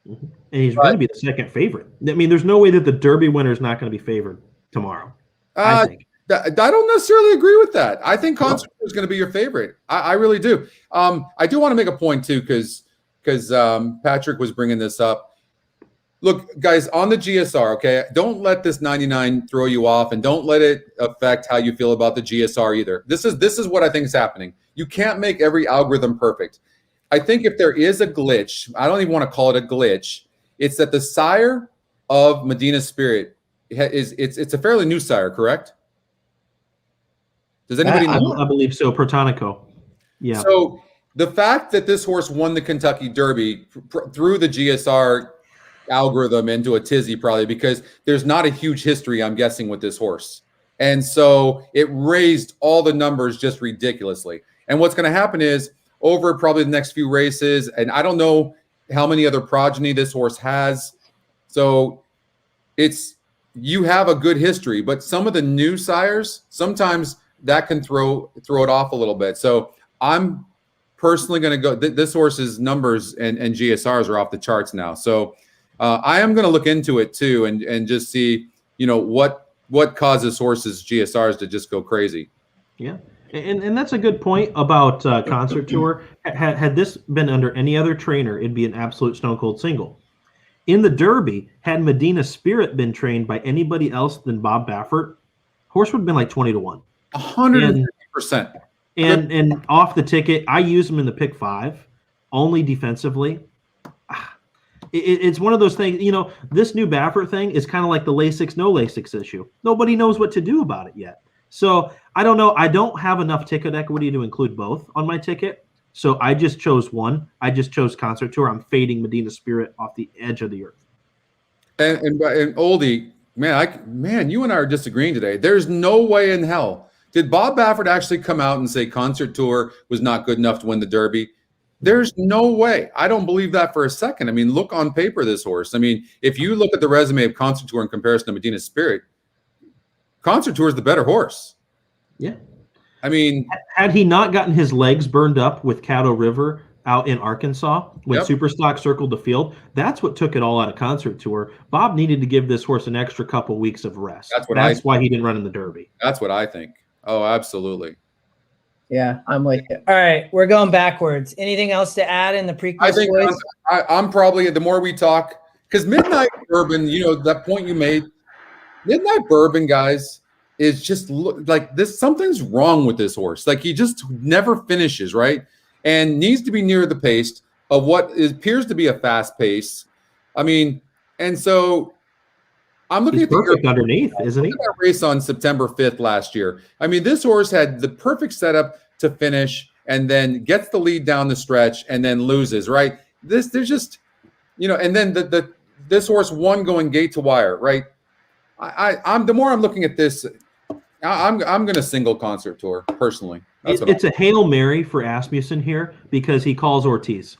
And he's going to be the second favorite. I mean, there's no way that the Derby winner is not going to be favored tomorrow. I think. I don't necessarily agree with that. I think Concert Tour is going to be your favorite. I really do. I do want to make a point too, because Patrick was bringing this up. Look, guys, on the GSR, okay, don't let this 99 throw you off, and don't let it affect how you feel about the GSR either. This is what I think is happening. You can't make every algorithm perfect. I think if there is a glitch, I don't even want to call it a glitch. It's that the sire of Medina Spirit it's a fairly new sire, correct? Does anybody know? I believe so. Protonico. Yeah. So the fact that this horse won the Kentucky Derby threw the GSR algorithm into a tizzy, probably because there's not a huge history, I'm guessing, with this horse. And so it raised all the numbers just ridiculously. And what's going to happen is, over probably the next few races, and I don't know how many other progeny this horse has. So you have a good history, but some of the new sires, sometimes that can throw it off a little bit. So I'm personally going to go. This horse's numbers and GSRs are off the charts now. So I am going to look into it too, and just see, what causes horses' GSRs to just go crazy. Yeah, and that's a good point about Concert Tour. Had this been under any other trainer, it'd be an absolute stone cold single. In the Derby, had Medina Spirit been trained by anybody else than Bob Baffert, horse would have been like 20-1. 150%. And off the ticket, I use him in the pick 5, only defensively. It's one of those things, this new Baffert thing is kind of like the Lasix, no Lasix issue. Nobody knows what to do about it yet. So I don't know. I don't have enough ticket equity to include both on my ticket. So I just chose one. I just chose Concert Tour. I'm fading Medina Spirit off the edge of the earth. And Oldie, man, you and I are disagreeing today. There's no way in hell. Did Bob Baffert actually come out and say Concert Tour was not good enough to win the Derby? There's no way. I don't believe that for a second. I mean, look on paper, this horse. I mean, if you look at the resume of Concert Tour in comparison to Medina Spirit, Concert Tour is the better horse. Yeah. I mean, had he not gotten his legs burned up with Caddo River out in Arkansas when Superstock circled the field, that's what took it all out of Concert Tour. Bob needed to give this horse an extra couple weeks of rest. That's why he didn't run in the Derby. That's what I think. Oh, absolutely. Yeah, I'm with you. All right, we're going backwards. Anything else to add in the Preakness? I think I'm probably, the more we talk, because Midnight Bourbon, that point you made, Midnight Bourbon, guys, is just like this. Something's wrong with this horse. Like, he just never finishes, right? And needs to be near the pace of what appears to be a fast pace. I mean, and so I'm looking at perfect underneath, isn't he? That race on September 5th last year. I mean, this horse had the perfect setup to finish, and then gets the lead down the stretch, and then loses. Right? There's just, and then this horse won going gate to wire. Right? I'm the more I'm looking at this, I'm going to single Concert Tour personally. It's a Hail Mary for Asmussen here because he calls Ortiz.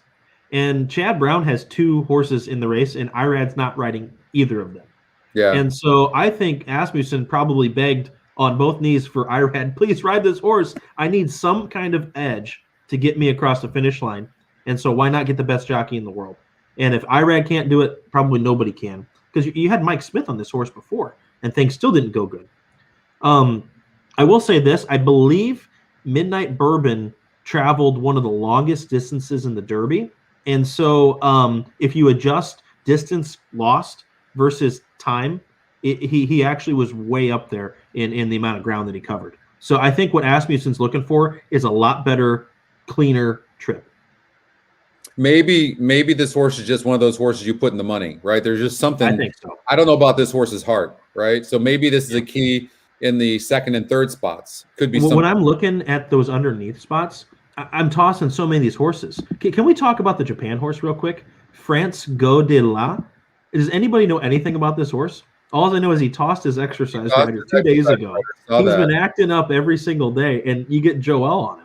And Chad Brown has 2 horses in the race, and Irad's not riding either of them. Yeah. And so I think Asmussen probably begged on both knees for Irad, please ride this horse. I need some kind of edge to get me across the finish line. And so why not get the best jockey in the world? And if Irad can't do it, probably nobody can. Because you had Mike Smith on this horse before, and things still didn't go good. I will say this. I believe Midnight Bourbon traveled one of the longest distances in the Derby. And so if you adjust distance lost versus time, he actually was way up there in the amount of ground that he covered. So I think what Asmussen's looking for is a lot better, cleaner trip. Maybe this horse is just one of those horses you put in the money, right? There's just something. I think so. I don't know about this horse's heart, right? So maybe this is a key in the second and third spots. Could be. Well, when I'm looking at those underneath spots, I'm tossing so many of these horses. Can we talk about the Japan horse real quick? France Go de la. Does anybody know anything about this horse? All I know is he tossed his exercise rider 2 days ago. He's been acting up every single day, and you get Joel on him.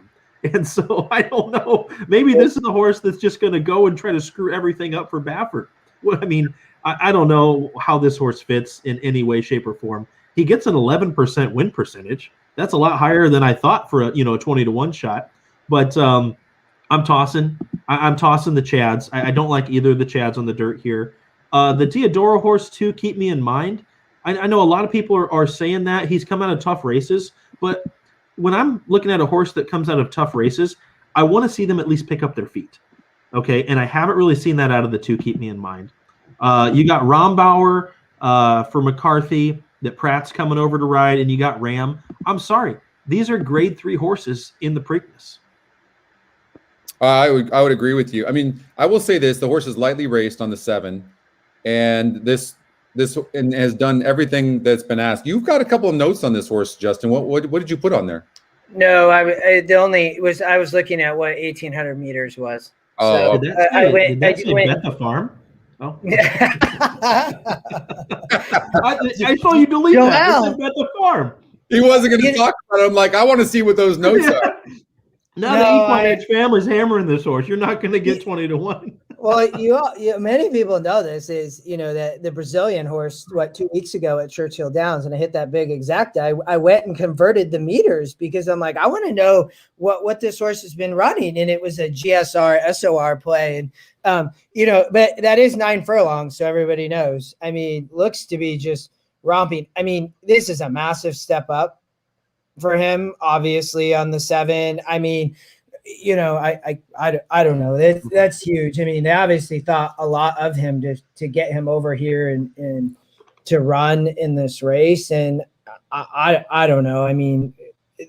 And so I don't know. Maybe this is the horse that's just going to go and try to screw everything up for Baffert. Well, I mean, I don't know how this horse fits in any way, shape, or form. He gets an 11% win percentage. That's a lot higher than I thought for a 20-1 shot. But I'm tossing. I'm tossing the Chads. I don't like either of the Chads on the dirt here. The Teodoro horse too. Keep me in mind. I know a lot of people are saying that he's come out of tough races, but when I'm looking at a horse that comes out of tough races, I want to see them at least pick up their feet. Okay, and I haven't really seen that out of the 2. Keep me in mind. You got Rombauer for McCarthy that Pratt's coming over to ride, and you got Ram. I'm sorry, these are grade 3 horses in the Preakness. I would agree with you. I mean, I will say this: the horse is lightly raced on the 7, and this and has done everything that's been asked. You've got a couple of notes on this horse, Justin. What did you put on there? No, I was looking at what 1,800 meters was. Oh, did that say Bet the Farm? Oh, I saw you delete that. It said Bet the Farm. He wasn't going to talk about it. I'm like, I want to see what those notes are. Now the EquinEdge family's hammering this horse. You're not going to get 20-1. Well, many people know this is, that the Brazilian horse, 2 weeks ago at Churchill Downs, and I hit that big exacta. I went and converted the meters because I'm like, I want to know what this horse has been running. And it was a GSR SOR play. And, but that is 9 furlongs. So everybody knows, I mean, looks to be just romping. I mean, this is a massive step up for him, obviously on the 7. I mean, I don't know. That's huge. I mean, they obviously thought a lot of him to get him over here and to run in this race. And I don't know. I mean,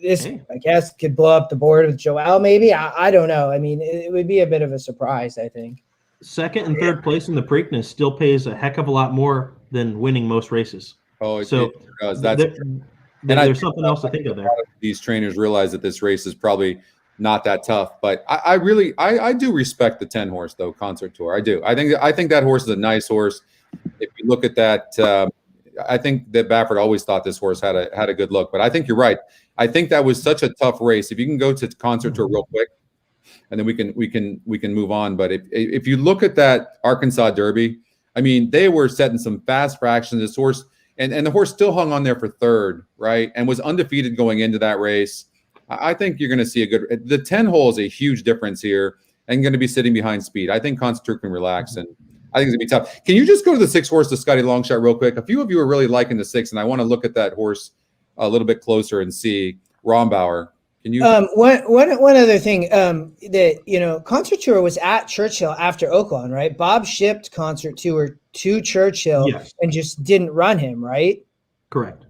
this, I guess, could blow up the board with Joel, maybe. I don't know. I mean, it would be a bit of a surprise, I think. Second and third place in the Preakness still pays a heck of a lot more than winning most races. Oh, so it does. There's something else to think of there. These trainers realize that this race is probably not that tough, but I really do respect the 10 horse though, Concert Tour. I do. I think that horse is a nice horse. If you look at that, I think that Baffert always thought this horse had a good look, but I think you're right. I think that was such a tough race. If you can go to Concert Tour real quick, and then we can move on. But if you look at that Arkansas Derby, I mean, they were setting some fast fractions. This horse and the horse still hung on there for third, right, and was undefeated going into that race. I think you're going to see the 10 hole is a huge difference here and going to be sitting behind speed. I think Concert Tour can relax, and I think it's going to be tough. Can you just go to the 6 horse, the Scotty Longshot, real quick? A few of you are really liking the 6, and I want to look at that horse a little bit closer and see Rombauer. Can you? One other thing, that Concert Tour was at Churchill after Oaklawn, right? Bob shipped Concert Tour to Churchill, yes, and just didn't run him, right? Correct.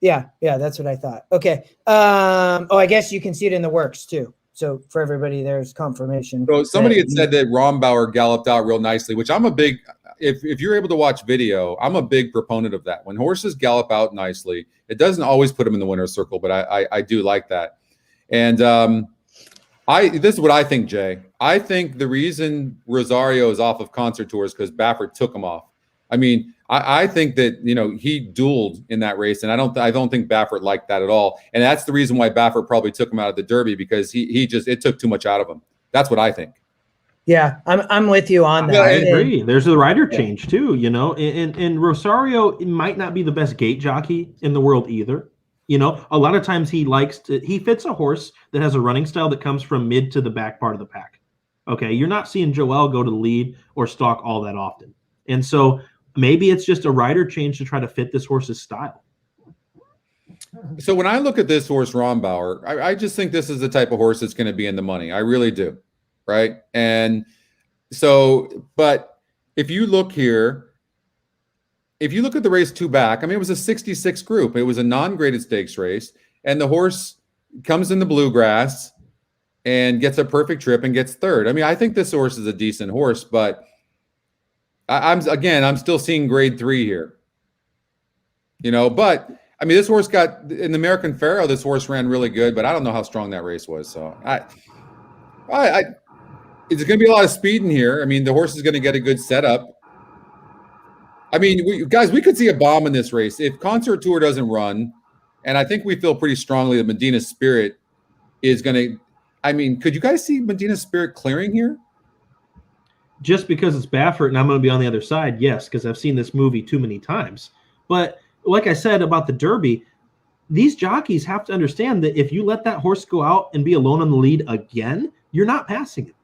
Yeah, that's what I thought. Okay. I guess you can see it in the works too. So for everybody, there's confirmation. So somebody had said that Rombauer galloped out real nicely, which I'm a big. If you're able to watch video, I'm a big proponent of that. When horses gallop out nicely, it doesn't always put them in the winner's circle, but I do like that. And this is what I think, Jay. I think the reason Rosario is off of Concert Tour is because Baffert took him off. I mean, I think that, you know, he dueled in that race, and I don't think Baffert liked that at all. And that's the reason why Baffert probably took him out of the Derby, because it took too much out of him. That's what I think. Yeah, I'm with you on that. I agree. There's a rider change too, you know, and Rosario might not be the best gate jockey in the world either. You know, a lot of times he fits a horse that has a running style that comes from mid to the back part of the pack. Okay, you're not seeing Joel go to the lead or stalk all that often. And so maybe it's just a rider change to try to fit this horse's style. So when I look at this horse, Rombauer, I just think this is the type of horse that's going to be in the money. I really do. Right. And so, but if you look here, if you look at the race 2 back, I mean, it was a 66 group. It was a non-graded stakes race, and the horse comes in the bluegrass and gets a perfect trip and gets third. I mean, I think this horse is a decent horse, but I'm still seeing grade 3 here, you know, but I mean, this horse got in the American Pharoah, this horse ran really good, but I don't know how strong that race was. So there's going to be a lot of speed in here. I mean, the horse is going to get a good setup. I mean, we could see a bomb in this race if Concert Tour doesn't run, and I think we feel pretty strongly that Medina Spirit is going to. I mean, could you guys see Medina Spirit clearing here? Just because it's Baffert and I'm going to be on the other side, yes, because I've seen this movie too many times. But like I said about the Derby, these jockeys have to understand that if you let that horse go out and be alone on the lead again, you're not passing it.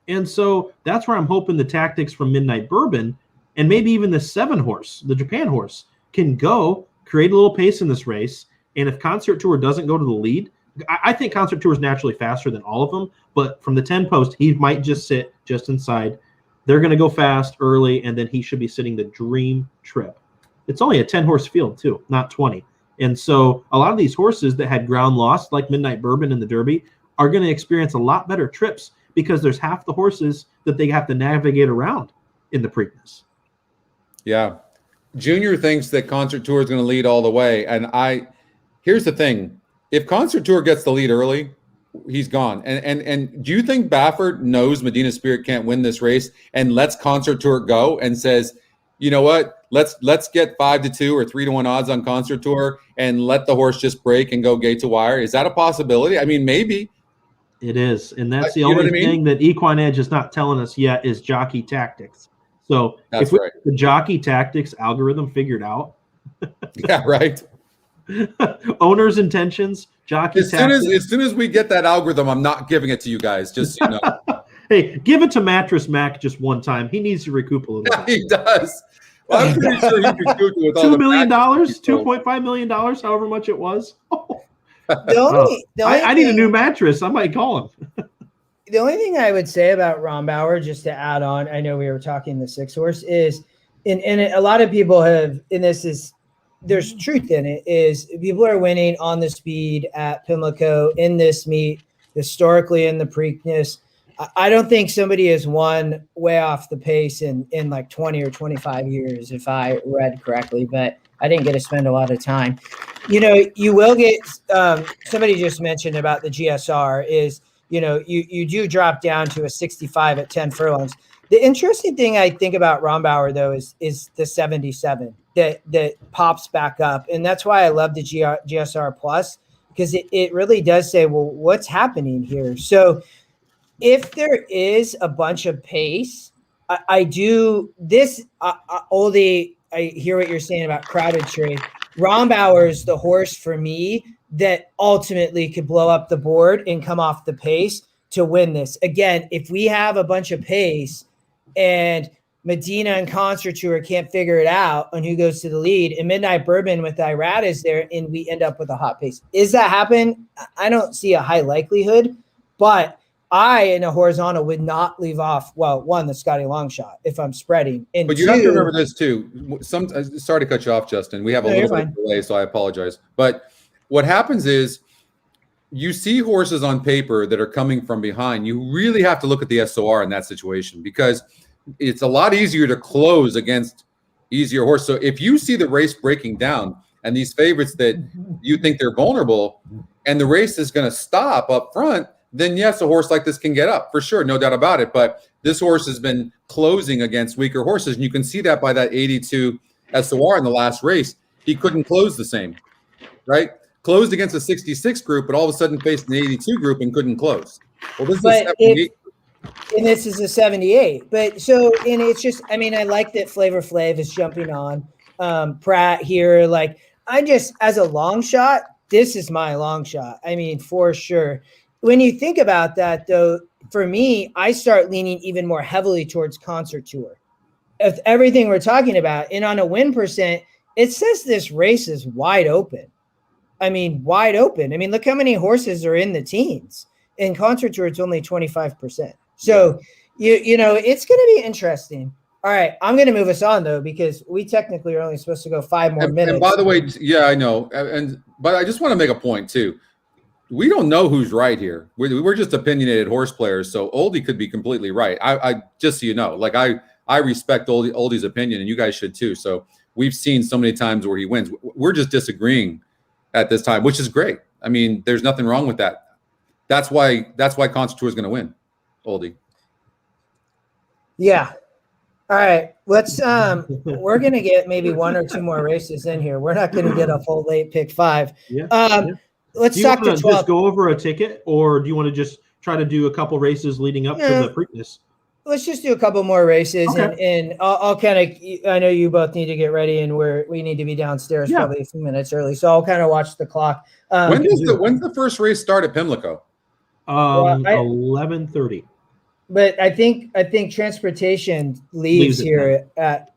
And so that's where I'm hoping the tactics from Midnight Bourbon and maybe even the 7 horse, the Japan horse, can go create a little pace in this race. And if Concert Tour doesn't go to the lead, I think Concert Tour is naturally faster than all of them. But from the 10 post, he might just sit just inside. They're going to go fast early, and then he should be sitting the dream trip. It's only a 10-horse field, too, not 20. And so a lot of these horses that had ground lost, like Midnight Bourbon in the Derby, are going to experience a lot better trips because there's half the horses that they have to navigate around in the Preakness. Yeah. Junior thinks that Concert Tour is going to lead all the way. And here's the thing. If Concert Tour gets the lead early, he's gone. And do you think Baffert knows Medina Spirit can't win this race and lets Concert Tour go and says, you know what, let's get 5-2 or 3-1 odds on Concert Tour and let the horse just break and go gate to wire? Is that a possibility? I mean, maybe. It is. And that's the only thing that EquinEdge is not telling us yet is jockey tactics. So that's if we right. have the jockey tactics algorithm figured out. Yeah, right. Owner's intentions, jockey tactics. As soon as we get that algorithm, I'm not giving it to you guys, just so you know. Hey, give it to Mattress Mac just one time. He needs to recoup a little bit. He does. Well, I'm pretty sure he recouped it with all $2 million, $2.5 million, however much it was. I need a new mattress. I might call him. The only thing I would say about Rombauer, just to add on, I know we were talking the 6 horse, is, and a lot of people have, and this is, there's truth in it, is people are winning on the speed at Pimlico in this meet, historically in the Preakness. I don't think somebody has won way off the pace in like 20 or 25 years, if I read correctly, but I didn't get to spend a lot of time. You know, you will get, somebody just mentioned about the GSR is, you know, you do drop down to a 65 at 10 furlongs. The interesting thing I think about Rombauer, though, is the 77 that pops back up. And that's why I love the GSR Plus, because it really does say, well, what's happening here? So if there is a bunch of pace, I hear what you're saying about crowded trade. Rombauer is the horse for me that ultimately could blow up the board and come off the pace to win this. Again, if we have a bunch of pace and Medina and Concert Tour can't figure it out on who goes to the lead, and Midnight Bourbon with Irad is there, and we end up with a hot pace. Is that happen? I don't see a high likelihood, but I, in a horizontal, would not leave off, well, one, the Scotty Longshot if I'm spreading. And but you have to remember this too. Sorry to cut you off, Justin. We have a little bit of delay, so I apologize. But what happens is you see horses on paper that are coming from behind. You really have to look at the SOR in that situation because it's a lot easier to close against easier horses. So if you see the race breaking down and these favorites that you think they're vulnerable and the race is going to stop up front, then yes, a horse like this can get up for sure, no doubt about it. But this horse has been closing against weaker horses, and you can see that by that 82 SOR in the last race. He couldn't close the same, right? Closed against a 66 group, but all of a sudden faced an 82 group and couldn't close. Well, this is a 78. And this is a 78. But so, and it's just, I mean, I like that Flavor Flav is jumping on Pratt here. Like, I just, as a long shot, this is my long shot. I mean, for sure. When you think about that, though, for me, I start leaning even more heavily towards Concert Tour. With everything we're talking about, and on a win percent, it says this race is wide open. I mean, wide open. I mean, look how many horses are in the teens. In Concert Tour, it's only 25%. So, you know, it's going to be interesting. All right, I'm going to move us on, though, because we technically are only supposed to go 5 more minutes. And by the way, yeah, I know. But I just want to make a point, too. We don't know who's right here. We're just opinionated horse players, so Oldie could be completely right. I just so you know, like I respect Oldie's opinion, and you guys should, too. So we've seen so many times where he wins. We're just disagreeing at this time, which is great. I mean, there's nothing wrong with that. That's why Concert Tour is going to win, Oldie. Yeah. All right. Let's we're going to get maybe 1 or 2 more races in here. We're not going to get a full late pick 5. Yeah. Let's talk to 12. Just go over a ticket, or do you want to just try to do a couple races leading up to the Preakness? Let's just do a couple more races, okay. and I'll kind of. I know you both need to get ready, and we need to be downstairs probably a few minutes early, so I'll kind of watch the clock. When's the first race start at Pimlico? 11:30. But I think transportation leaves here at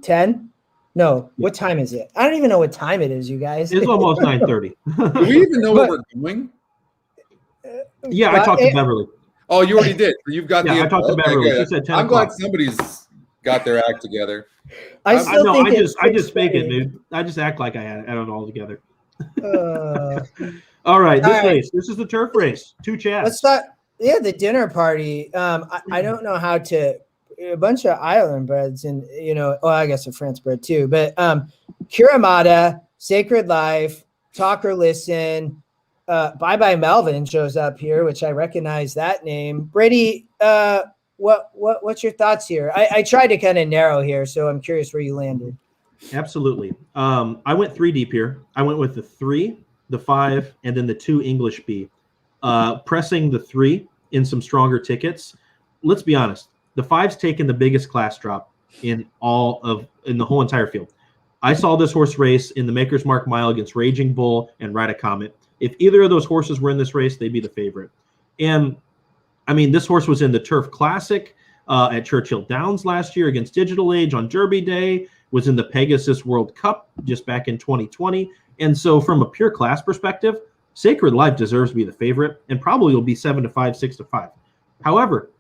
10. No, what time is it? I don't even know what time it is, you guys. It's almost 9:30. Do we even know what we're doing? Yeah, I talked to Beverly. Oh, you already did. You've got I talked to Beverly. She said 10 I'm o'clock. glad somebody's got their act together. I just fake it, dude. I just act like I had it all together. All right, race. This is the turf race. 2 Chads. Let's start. Yeah, the dinner party. I don't know how to. A bunch of Ireland-breds, and I guess a France-bred too. But Curamata, Sacred Life, Talk or Listen, Bye Bye Melvin shows up here, which I recognize that name. Brady, what's your thoughts here? I tried to kind of narrow here, so I'm curious where you landed. Absolutely. I went 3 deep here. I went with the 3, the 5, and then the 2 English B. Pressing the 3 in some stronger tickets. Let's be honest. The 5's taken the biggest class drop in the whole entire field. I saw this horse race in the Maker's Mark Mile against Raging Bull and Ride a Comet. If either of those horses were in this race, they'd be the favorite. And I mean, this horse was in the Turf Classic at Churchill Downs last year against Digital Age on Derby Day, was in the Pegasus World Cup just back in 2020. And so from a pure class perspective, Sacred Life deserves to be the favorite and probably will be 7-5, 6-5. However,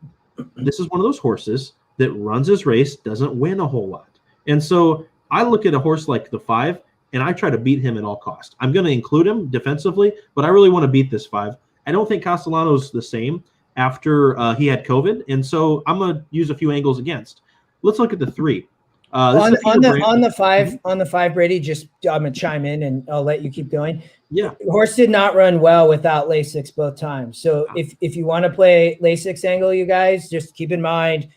this is one of those horses that runs his race, doesn't win a whole lot. And so I look at a horse like the 5, and I try to beat him at all costs. I'm going to include him defensively, but I really want to beat this 5. I don't think Castellano's the same after he had COVID, and so I'm going to use a few angles against. Let's look at the 3. On the 5, Brady, just I'm going to chime in, and I'll let you keep going. Yeah. The horse did not run well without Lasix both times. So if you want to play Lasix angle, you guys, just keep in mind,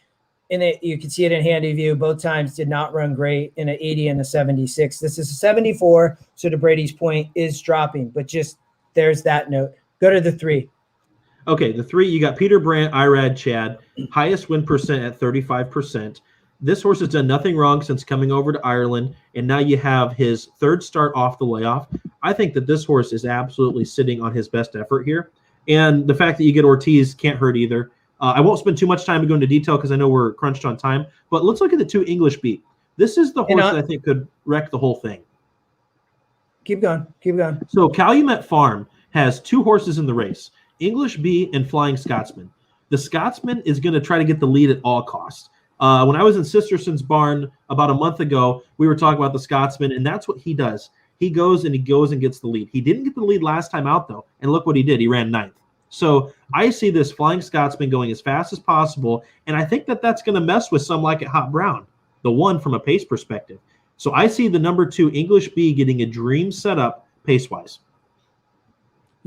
you can see it in handy view, both times did not run great in an 80 and a 76. This is a 74, so to Brady's point, is dropping. But just there's that note. Go to the 3. Okay, the 3, you got Peter Brandt, Irad Chad, highest win percent at 35%. This horse has done nothing wrong since coming over to Ireland, and now you have his 3rd start off the layoff. I think that this horse is absolutely sitting on his best effort here, and the fact that you get Ortiz can't hurt either. I won't spend too much time to go into detail because I know we're crunched on time, but let's look at the 2 English B. This is the horse that I think could wreck the whole thing. Keep going. So Calumet Farm has 2 horses in the race, English B and Flying Scotsman. The Scotsman is going to try to get the lead at all costs. When I was in Sisterson's barn about a month ago, we were talking about the Scotsman, and that's what he does. He goes and gets the lead. He didn't get the lead last time out, though, and look what he did. He ran 9th. So I see this Flying Scotsman going as fast as possible, and I think that that's going to mess with some like it Hot Brown, the 1 from a pace perspective. So I see the number 2 English B getting a dream setup pace-wise.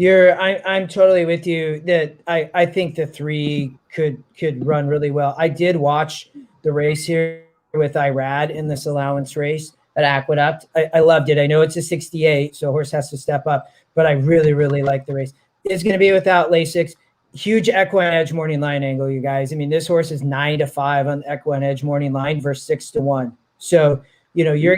I'm totally with you that I think the 3 could run really well. I did watch the race here with Irad in this allowance race at Aqueduct. I loved it. I know it's a 68, so horse has to step up, but I really, really like the race. It's going to be without Lasix. Huge EquinEdge morning line angle, you guys. I mean, this horse is 9-5 on the EquinEdge morning line versus 6-1. So, you're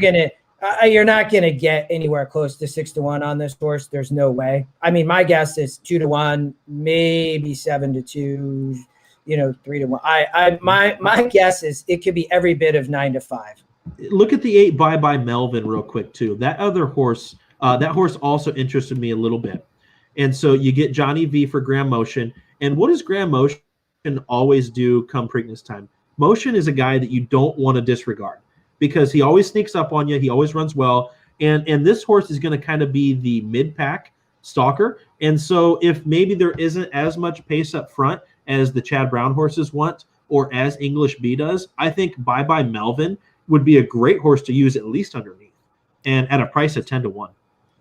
not going to get anywhere close to 6-1 on this horse. There's no way. I mean, my guess is 2-1, maybe 7-2, 3-1. My guess is it could be every bit of 9-5. Look at the 8 Bye Melvin real quick too. That other horse, also interested me a little bit. And so you get Johnny V for Graham Motion. And what does Graham Motion always do come Preakness time? Motion is a guy that you don't want to disregard because he always sneaks up on you. He always runs well. And this horse is going to kind of be the mid-pack stalker. And so if maybe there isn't as much pace up front as the Chad Brown horses want or as English B does, I think Bye Melvin would be a great horse to use at least underneath and at a price of 10-1.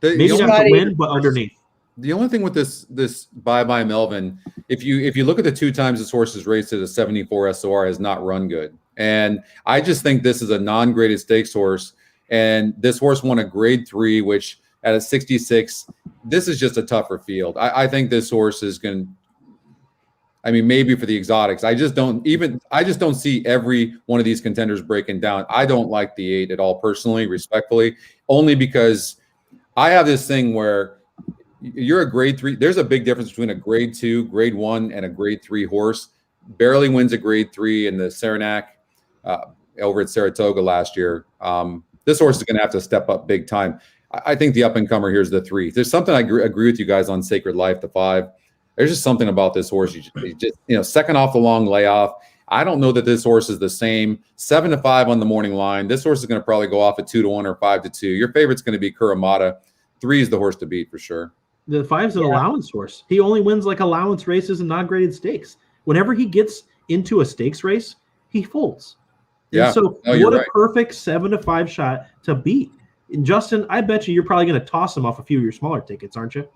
Maybe not to win, but underneath. The only thing with this Bye Melvin, if you look at the 2 times this horse is raced at a 74 SOR, has not run good. And I just think this is a non-graded stakes horse. And this horse won a grade 3, which at a 66, this is just a tougher field. I think this horse is going to, I mean, maybe for the exotics. I just don't see every one of these contenders breaking down. I don't like the 8 at all personally, respectfully, only because I have this thing where you're a grade 3. There's a big difference between a grade 2, grade 1, and a grade 3 horse. Barely wins a grade 3 in the Saranac over at Saratoga last year. This horse is going to have to step up big time. I think the up-and-comer here is the 3. There's something I agree with you guys on Sacred Life, the 5. There's just something about this horse. You just second off the long layoff. I don't know that this horse is the same. 7-5 on the morning line. This horse is going to probably go off at 2-1 or 5-2. Your favorite's going to be Kuramata. 3 is the horse to beat for sure. The 5's an allowance horse. He only wins like allowance races and non-graded stakes. Whenever he gets into a stakes race, he folds. Yeah. And so what a perfect 7-5 shot to beat. And Justin, I bet you're probably going to toss him off a few of your smaller tickets, aren't you?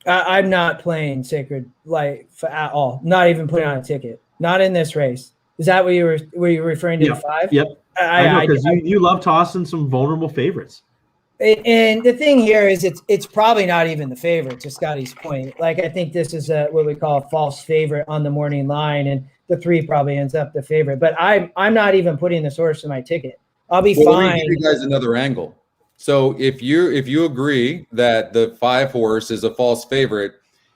I'm not playing Sacred Life at all. Not even putting on a ticket. Not in this race. Is that what you were referring to? Yep. The 5? Yep. I know, because you love tossing some vulnerable favorites. And the thing here is it's probably not even the favorite, to Scotty's point. Like, I think this is what we call a false favorite on the morning line, and the 3 probably ends up the favorite. But I'm not even putting this horse in my ticket. I'll be fine. Let me give you guys another angle. So if you agree that the 5 horse is a false favorite,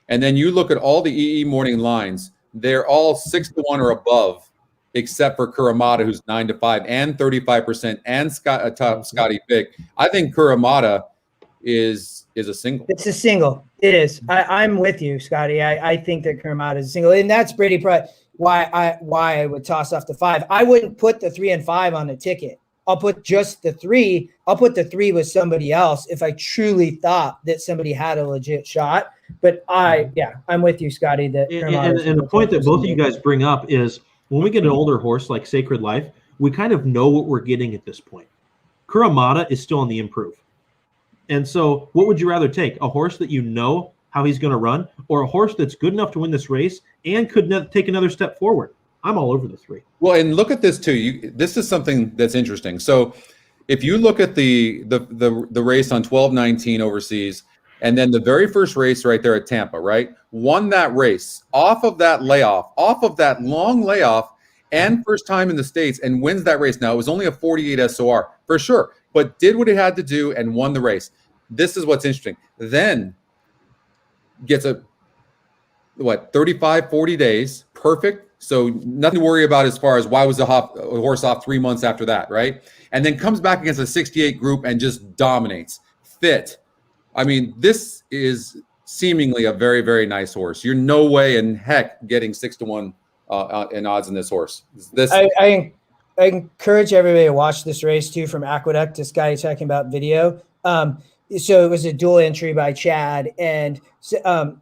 and then you look at all the EE morning lines, they're all 6-1 or above, except for Kuramata, who's 9-5 and 35%, and Scotty pick. I think Kuramata is a single. It's a single. It is. I'm with you, Scotty. I think that Kuramata is a single, and that's pretty why I would toss off the 5. I wouldn't put the 3 and 5 on the ticket. I'll put just the 3. I'll put the 3 with somebody else if I truly thought that somebody had a legit shot. But I'm with you, Scotty. That and the point that both of you guys bring up is when we get an older horse like Sacred Life, we kind of know what we're getting at this point. Kuramata is still on the improve. And so what would you rather take? A horse that you know how he's going to run, or a horse that's good enough to win this race and could take another step forward? I'm all over the 3. Well, and look at this too. This is something that's interesting. So if you look at the race on 12-19 overseas, and then the very first race right there at Tampa, right? Won that race off of that long layoff, and first time in the States, and wins that race. Now, it was only a 48 SOR for sure, but did what it had to do and won the race. This is what's interesting. Then gets 35, 40 days, perfect. So nothing to worry about as far as why was the horse off 3 months after that, right? And then comes back against a 68 group and just dominates. Fit. I mean, this is seemingly a very, very nice horse. You're no way in heck getting 6-1 in odds in this horse. I encourage everybody to watch this race too, from Aqueduct to Scotty talking about video. So it was a dual entry by Chad, and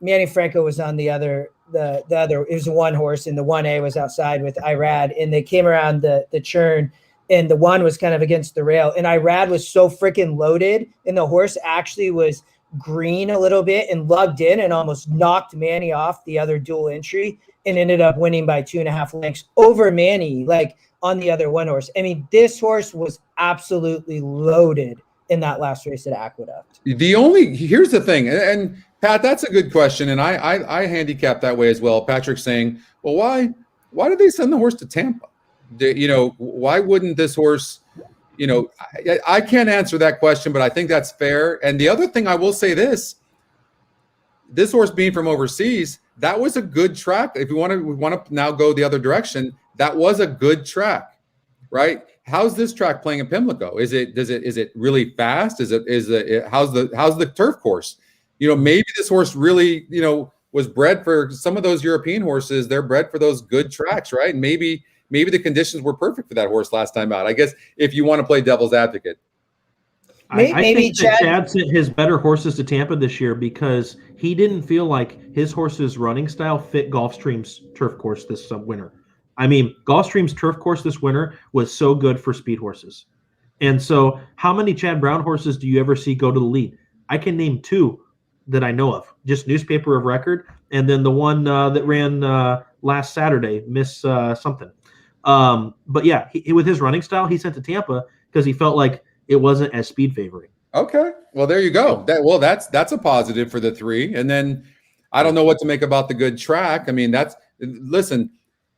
Manny Franco was on the other. The other, it was a 1 horse, and the 1A was outside with Irad, and they came around the churn, and the 1 was kind of against the rail, and Irad was so freaking loaded, and the horse actually was green a little bit and lugged in and almost knocked Manny off the other dual entry and ended up winning by 2.5 lengths over Manny, like on the other one horse. I mean, this horse was absolutely loaded in that last race at Aqueduct. Here's the thing, and Pat, that's a good question, and I handicap that way as well. Patrick's saying, well, why did they send the horse to Tampa? Why wouldn't this horse? I can't answer that question, but I think that's fair. And the other thing I will say this horse being from overseas, that was a good track. If we want to now go the other direction, that was a good track, right? How's this track playing in Pimlico? Is it really fast? How's the turf course? Maybe this horse really, was bred for some of those European horses. They're bred for those good tracks, right? And maybe the conditions were perfect for that horse last time out. I guess if you want to play devil's advocate. I think that Chad sent his better horses to Tampa this year because he didn't feel like his horse's running style fit Gulfstream's turf course this winter. I mean, Gulfstream's turf course this winter was so good for speed horses. And so how many Chad Brown horses do you ever see go to the lead? I can name 2 that I know of, just newspaper of record, and then the one that ran last Saturday, Miss something. But yeah, with his running style, he sent to Tampa because he felt like it wasn't as speed favoring. Okay, well there you go. That's a positive for the 3. And then I don't know what to make about the good track. I mean, listen.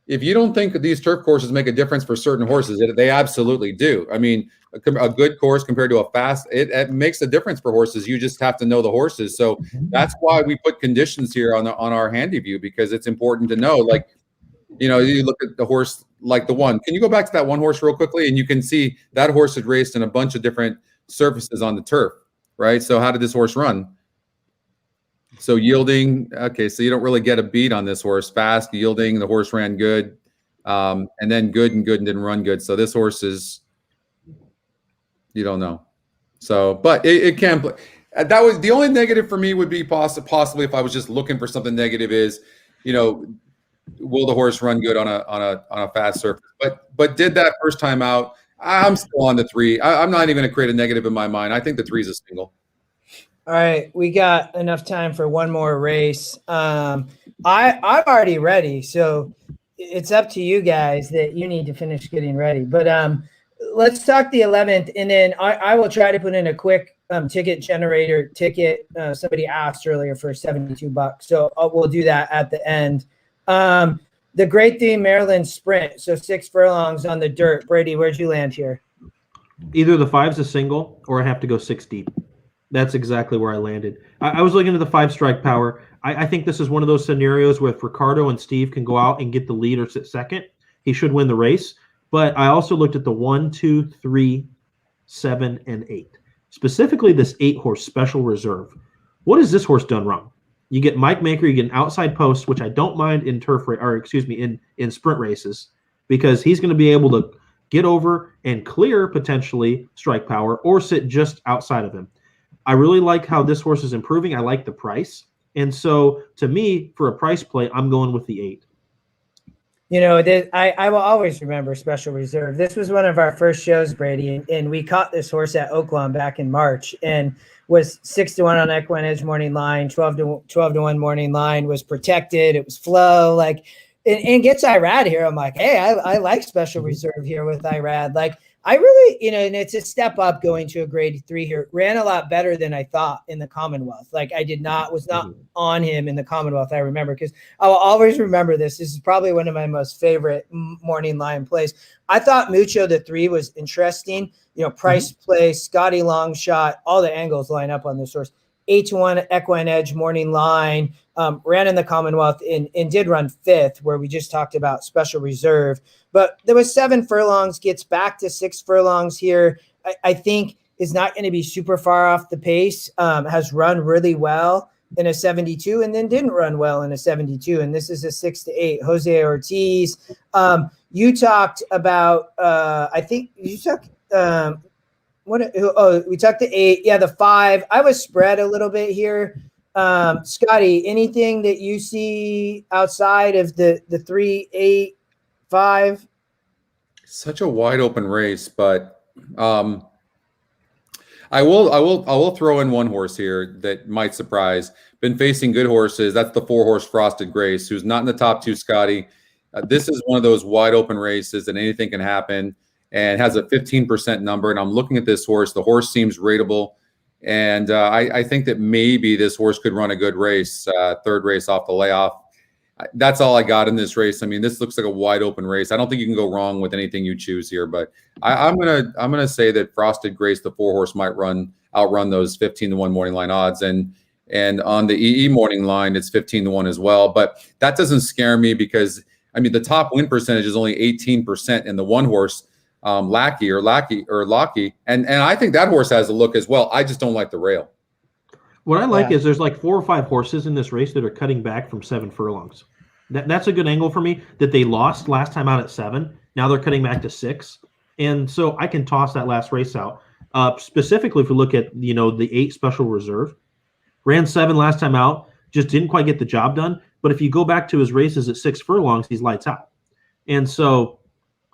If you don't think that these turf courses make a difference for certain horses, they absolutely do. I mean, a good course compared to a fast, it makes a difference for horses. You just have to know the horses. So that's why we put conditions here on our handy view, because it's important to know. Like, you look at the horse like the one. Can you go back to that one horse real quickly? And you can see that horse had raced in a bunch of different surfaces on the turf, right? So how did this horse run? So yielding, okay, so you don't really get a beat on this horse. Fast, yielding, the horse ran good, and then good and didn't run good. So this horse is, you don't know. So, but it can play. That was the only negative for me would be possibly if I was just looking for something negative is, will the horse run good on a fast surface? But did that first time out? I'm still on the 3. I'm not even going to create a negative in my mind. I think the 3 is a single. All right, we got enough time for one more race. I'm already ready, so it's up to you guys that you need to finish getting ready. But let's talk the 11th, and then I will try to put in a quick ticket generator ticket. Somebody asked earlier for $72, so we'll do that at the end. The Great Theme Maryland Sprint, so 6 furlongs on the dirt. Brady, where'd you land here? Either the 5's a single, or I have to go 6 deep. That's exactly where I landed. I was looking at the 5 strike power. I think this is one of those scenarios where if Ricardo and Steve can go out and get the lead or sit second, he should win the race. But I also looked at the 1, 2, 3, 7, and 8. Specifically, this 8 horse special reserve. What has this horse done wrong? You get Mike Maker, you get an outside post, which I don't mind in in sprint races, because he's going to be able to get over and clear potentially strike power or sit just outside of him. I really like how this horse is improving. I like the price. And so to me, for a price play, I'm going with the 8. I will always remember Special Reserve. This was one of our first shows, Brady, and we caught this horse at Oaklawn back in March and was 6-1 on EquinEdge morning line, 12-1 morning line, was protected. It was flow, and gets Irad here. I'm like, hey, I like Special Reserve here with Irad. I really, and it's a step up going to a grade 3 here. Ran a lot better than I thought in the Commonwealth. Was not on him in the Commonwealth, I remember, because I will always remember this. This is probably one of my most favorite morning line plays. I thought Mucho, the 3, was interesting. Price play, Scotty Longshot, all the angles line up on this horse. 8-1 EquinEdge morning line, ran in the Commonwealth and did run 5th, where we just talked about Special Reserve. But there was 7 furlongs, gets back to 6 furlongs here. I think is not going to be super far off the pace, has run really well in a 72 and then didn't run well in a 72. And this is a 6-8. Jose Ortiz. You talked about, I think you took, we took the 8. Yeah, the 5. I was spread a little bit here. Scotty, anything that you see outside of the 3, 8, 5? Such a wide open race, but I will throw in one horse here that might surprise. Been facing good horses. That's the 4-horse Frosted Grace, who's not in the top 2, Scotty. This is one of those wide open races that anything can happen, and has a 15% number. And I'm looking at this horse. The horse seems rateable, and I think that maybe this horse could run a good race, third race off the layoff. That's all I got in this race. I mean, this looks like a wide open race. I don't think you can go wrong with anything you choose here, but I'm gonna say that Frosted Grace, the 4-horse, might outrun those 15-1 morning line odds, and on the EE morning line, it's 15-1 as well. But that doesn't scare me because I mean the top win percentage is only 18% in the 1-horse Lackey, and I think that horse has a look as well. I just don't like the rail. What I like is there's like 4 or 5 horses in this race that are cutting back from 7 furlongs. That's a good angle for me, that they lost last time out at 7. Now they're cutting back to 6. And so I can toss that last race out. Specifically, if we look at, the 8 Special Reserve, ran 7 last time out, just didn't quite get the job done. But if you go back to his races at 6 furlongs, he's lights out. And so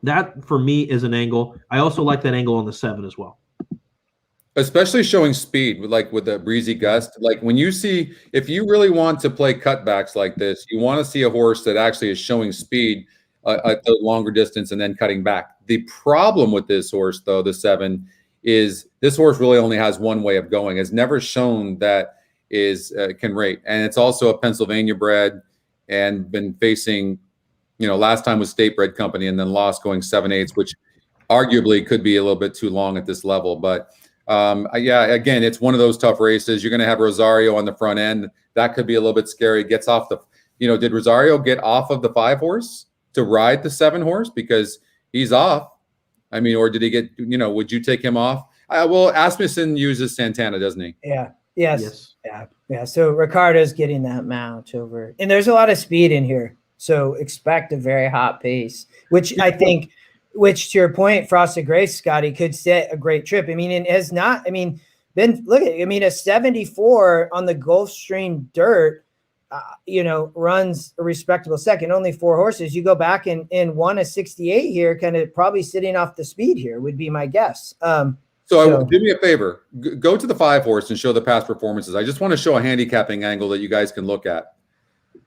that, for me, is an angle. I also like that angle on the 7 as well. Especially showing speed, like with the breezy gust. Like when you see, if you really want to play cutbacks like this, you want to see a horse that actually is showing speed at the longer distance and then cutting back. The problem with this horse, though, the 7, is this horse really only has one way of going. Has never shown that can rate, and it's also a Pennsylvania bred and been facing, last time was State Bred Company and then lost going 7/8, which arguably could be a little bit too long at this level, but. Again, it's one of those tough races. You're going to have Rosario on the front end. That could be a little bit scary. Gets off the, did Rosario get off of the 5-horse to ride the 7-horse because he's off? I mean, or did he get, would you take him off? Well, Asmussen uses Santana, doesn't he? Yeah. Yes. Yeah. So Ricardo's getting that mount over, and there's a lot of speed in here. So expect a very hot pace, which I think. Which, to your point, Frosted Grace, Scotty, could set a great trip. I mean, it has not. I mean, a 74 on the Gulfstream dirt, runs a respectable second. Only 4 horses. You go back and won a 68 here, kind of probably sitting off the speed here would be my guess. So do me a favor, go to the 5-horse and show the past performances. I just want to show a handicapping angle that you guys can look at.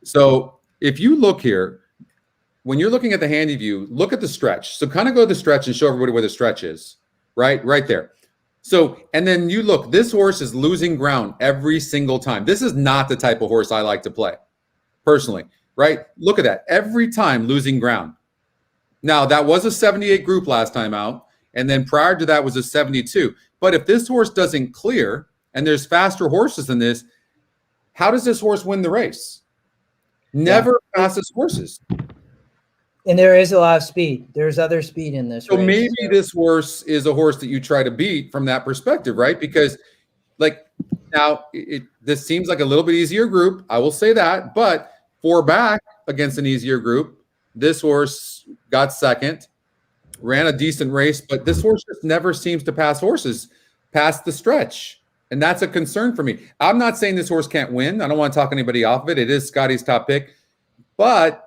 So if you look here. When you're looking at the handy view, look at the stretch. So kind of go to the stretch and show everybody where the stretch is, right there. So, and then you look, this horse is losing ground every single time. This is not the type of horse I like to play, personally, right? Look at that. Every time losing ground. Now, that was a 78 group last time out, and then prior to that was a 72. But if this horse doesn't clear, and there's faster horses than this, how does this horse win the race? Never passes horses. And there is a lot of speed. There's other speed in this. So maybe this horse is a horse that you try to beat from that perspective, right? Because now this seems like a little bit easier group. I will say that, but 4 back against an easier group, this horse got second, ran a decent race, but this horse just never seems to pass horses past the stretch. And that's a concern for me. I'm not saying this horse can't win. I don't want to talk anybody off of it. It is Scotty's top pick, but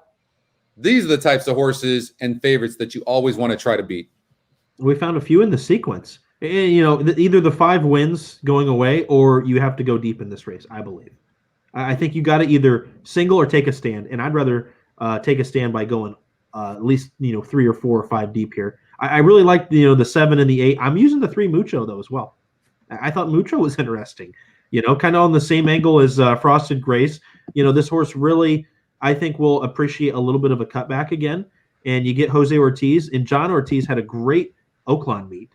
these are the types of horses and favorites that you always want to try to beat. We found a few in the sequence. Either the 5 wins going away or you have to go deep in this race, I believe. I think you got to either single or take a stand, and I'd rather take a stand by going at least 3 or 4 or 5 deep here. I really like the 7 and the 8. I'm using the 3 Mucho though as well. I thought Mucho was interesting. Kind of on the same angle as Frosted Grace. This horse really, I think, will appreciate a little bit of a cutback again. And you get Jose Ortiz, and John Ortiz had a great Oakland meet.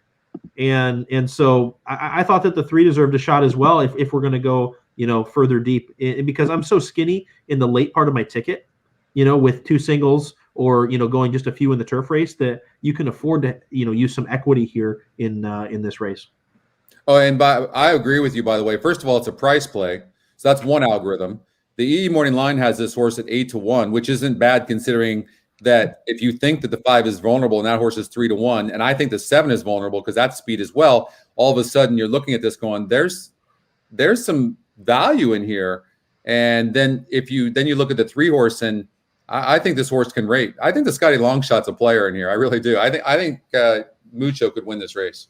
And so I thought that the 3 deserved a shot as well if we're going to go, further deep. And because I'm so skinny in the late part of my ticket, with 2 singles or, going just a few in the turf race, that you can afford to, use some equity here in this race. Oh, and I agree with you, by the way. First of all, it's a price play. So that's one algorithm. The EE Morning Line has this horse at 8-1, which isn't bad considering that if you think that the 5 is vulnerable and that horse is 3-1, and I think the 7 is vulnerable because that's speed as well, all of a sudden you're looking at this going, there's some value in here. And then you look at the 3-horse, and I think this horse can rate. I think the Scotty Longshot's a player in here. I really do. I think Mucho could win this race.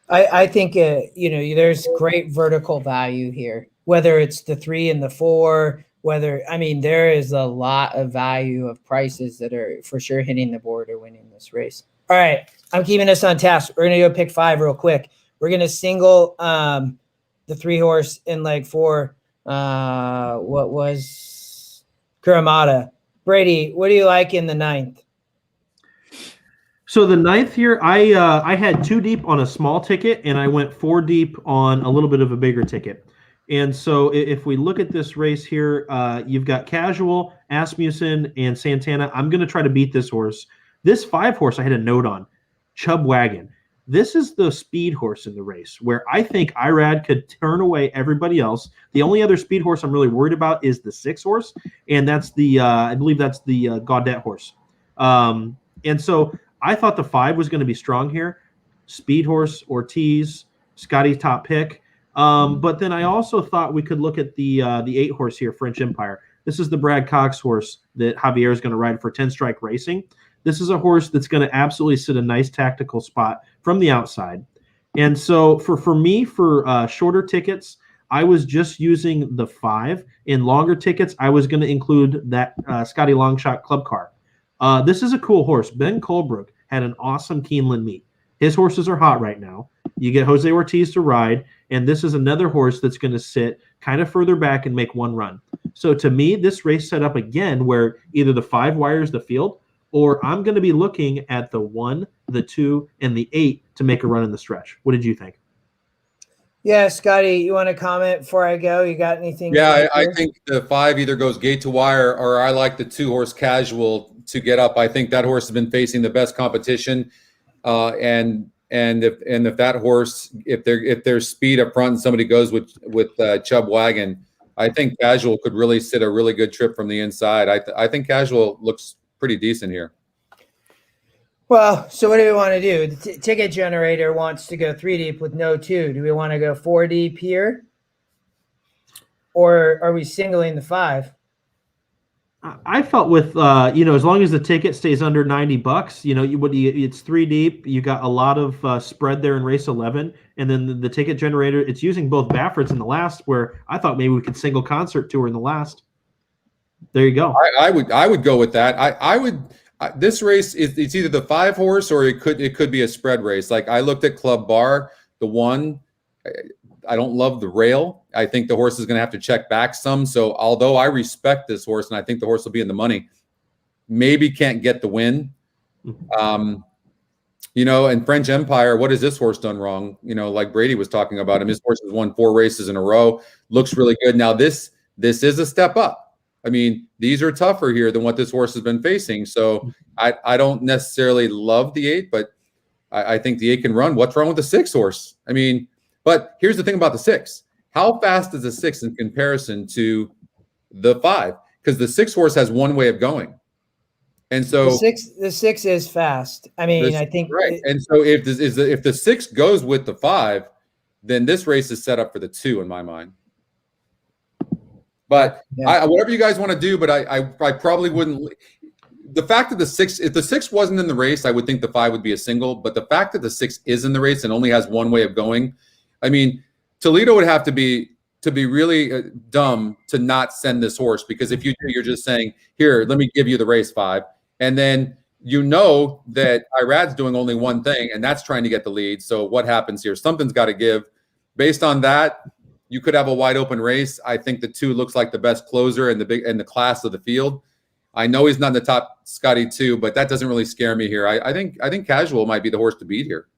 I think there's great vertical value here, whether it's the 3 and the 4. There is a lot of value of prices that are for sure hitting the board or winning this race. All right, I'm keeping us on task. We're gonna go pick 5 real quick. We're gonna single the 3 horse in leg 4. What was Kuramada? Brady, what do you like in the 9th? So the 9th here, I had 2 deep on a small ticket, and I went 4 deep on a little bit of a bigger ticket. And so if we look at this race here, you've got Casual, Asmussen, and Santana. I'm going to try to beat this horse. This 5 horse I had a note on, Chub Wagon. This is the speed horse in the race where I think Irad could turn away everybody else. The only other speed horse I'm really worried about is the 6 horse, and that's the I believe that's the Gaudette horse. And so I thought the 5 was going to be strong here. Speed horse, Ortiz, Scotty's top pick. But then I also thought we could look at the 8 horse here, French Empire. This is the Brad Cox horse that Javier is going to ride for 10 Strike Racing. This is a horse that's going to absolutely sit a nice tactical spot from the outside. And so for me, for shorter tickets, I was just using the 5. In longer tickets, I was going to include that Scotty Longshot Club Car. This is a cool horse. Ben Colebrook had an awesome Keeneland meet. His horses are hot right now. You get Jose Ortiz to ride, and this is another horse that's going to sit kind of further back and make one run. So to me, this race set up again where either the 5 wires the field, or I'm going to be looking at the 1, the 2, and the 8 to make a run in the stretch. What did you think? Yeah, Scotty, you want to comment before I go? You got anything? Yeah, I think the 5 either goes gate to wire, or I like the 2 horse Casual to get up. I think that horse has been facing the best competition, and if that horse, if there's speed up front and somebody goes with Chub Wagon, I think Casual could really sit a really good trip from the inside. I think Casual looks pretty decent here. Well, so what do we want to do? The ticket generator wants to go 3 deep with no 2. Do we want to go 4 deep here? Or are we singling the 5? I felt with, as long as the ticket stays under $90, it's 3 deep. You got a lot of spread there in race 11. And then the ticket generator, it's using both Baffords in the last, where I thought maybe we could single concert tour in the last. There you go. I would go with that. This race it's either the 5 horse or it could be a spread race. Like I looked at Club Bar, the 1. I don't love the rail. I think the horse is going to have to check back some. So although I respect this horse and I think the horse will be in the money, maybe can't get the win. And French Empire, what has this horse done wrong? Like Brady was talking about him, his horse has won 4 races in a row. Looks really good. Now this is a step up. I mean, these are tougher here than what this horse has been facing. So I don't necessarily love the 8, but I think the 8 can run. What's wrong with the 6 horse? I mean, but here's the thing about the 6. How fast is the 6 in comparison to the 5? Because the 6 horse has one way of going. And so the 6 is fast. I mean, I think right. And so if the 6 goes with the 5, then this race is set up for the 2 in my mind. But yeah. Whatever you guys want to do, but I probably wouldn't. The fact that the 6, if the 6 wasn't in the race, I would think the 5 would be a single. But the fact that the 6 is in the race and only has one way of going, I mean, Toledo would have to be really dumb to not send this horse, because if you do, you're just saying, here, let me give you the race 5, and then that Irad's doing only one thing, and that's trying to get the lead. So what happens here? Something's got to give. Based on that, you could have a wide open race. I think the 2 looks like the best closer in the class of the field. I know he's not in the top Scotty 2, but that doesn't really scare me here. I think Casual might be the horse to beat here.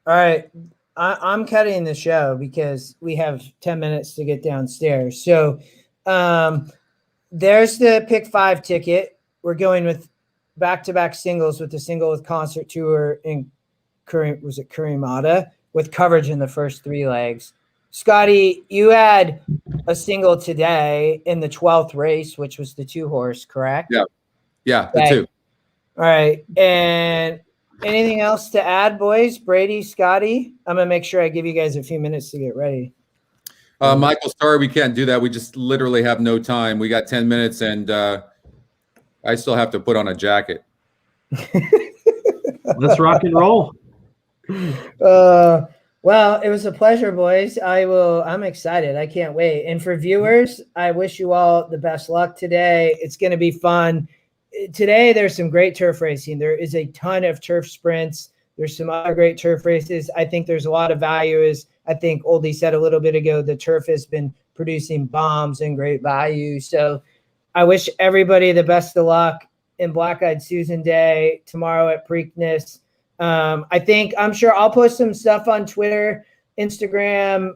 All right. I'm cutting the show because we have 10 minutes to get downstairs. So there's the pick 5 ticket. We're going with back-to-back singles with the single with concert tour in Kurimata with coverage in the first 3 legs. Scotty, you had a single today in the 12th race, which was the 2 horse, correct? Yeah, the 2. All right. And anything else to add, boys? Brady, Scotty? I'm going to make sure I give you guys a few minutes to get ready. Michael, sorry we can't do that. We just literally have no time. We got 10 minutes, and I still have to put on a jacket. Let's rock and roll. Well, it was a pleasure, boys. I'm excited. I can't wait. And for viewers, I wish you all the best luck today. It's going to be fun. Today, there's some great turf racing. There is a ton of turf sprints. There's some other great turf races. I think there's a lot of value. As I think Oldie said a little bit ago, the turf has been producing bombs and great value. So I wish everybody the best of luck in Black-Eyed Susan Day tomorrow at Preakness. I'm sure I'll post some stuff on Twitter, Instagram.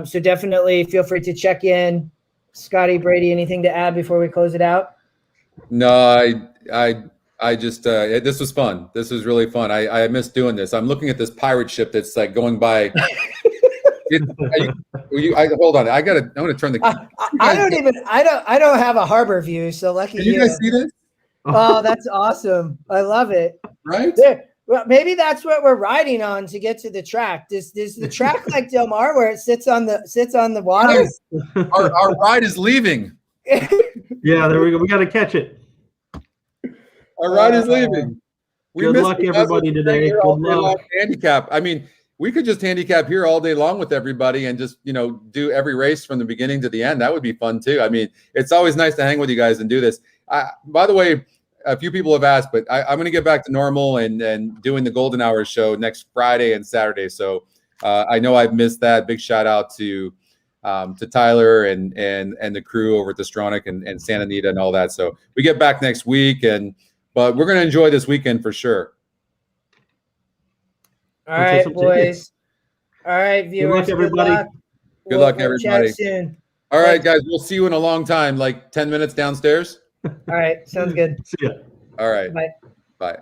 So definitely feel free to check in. Scotty, Brady, anything to add before we close it out? No, I just this was fun. This was really fun. I miss doing this. I'm looking at this pirate ship that's like going by. Hold on. I'm going to turn the. I don't have a harbor view, so lucky Can you guys see this? Oh, that's awesome. I love it. Right? Well, maybe that's what we're riding on to get to the track. Is the track like Del Mar where it sits on the water? Yes. Our ride is leaving. Yeah, there we go. We got to catch it. Our ride is leaving. Good luck, everybody, today. Good luck. Handicap. I mean, we could just handicap here all day long with everybody and just, do every race from the beginning to the end. That would be fun too. I mean, it's always nice to hang with you guys and do this. By the way, a few people have asked, but I'm going to get back to normal and doing the Golden Hour show next Friday and Saturday. So I know I've missed that. Big shout out to Tyler and the crew over at the Stronach and Santa Anita and all that. So we get back next week, but we're going to enjoy this weekend for sure. All right, boys. All right, viewers. Good luck, everybody. Good luck, everybody. Chat soon. All right, guys. We'll see you in a long time, like 10 minutes downstairs. All right. Sounds good. See ya. All right. Bye. Bye.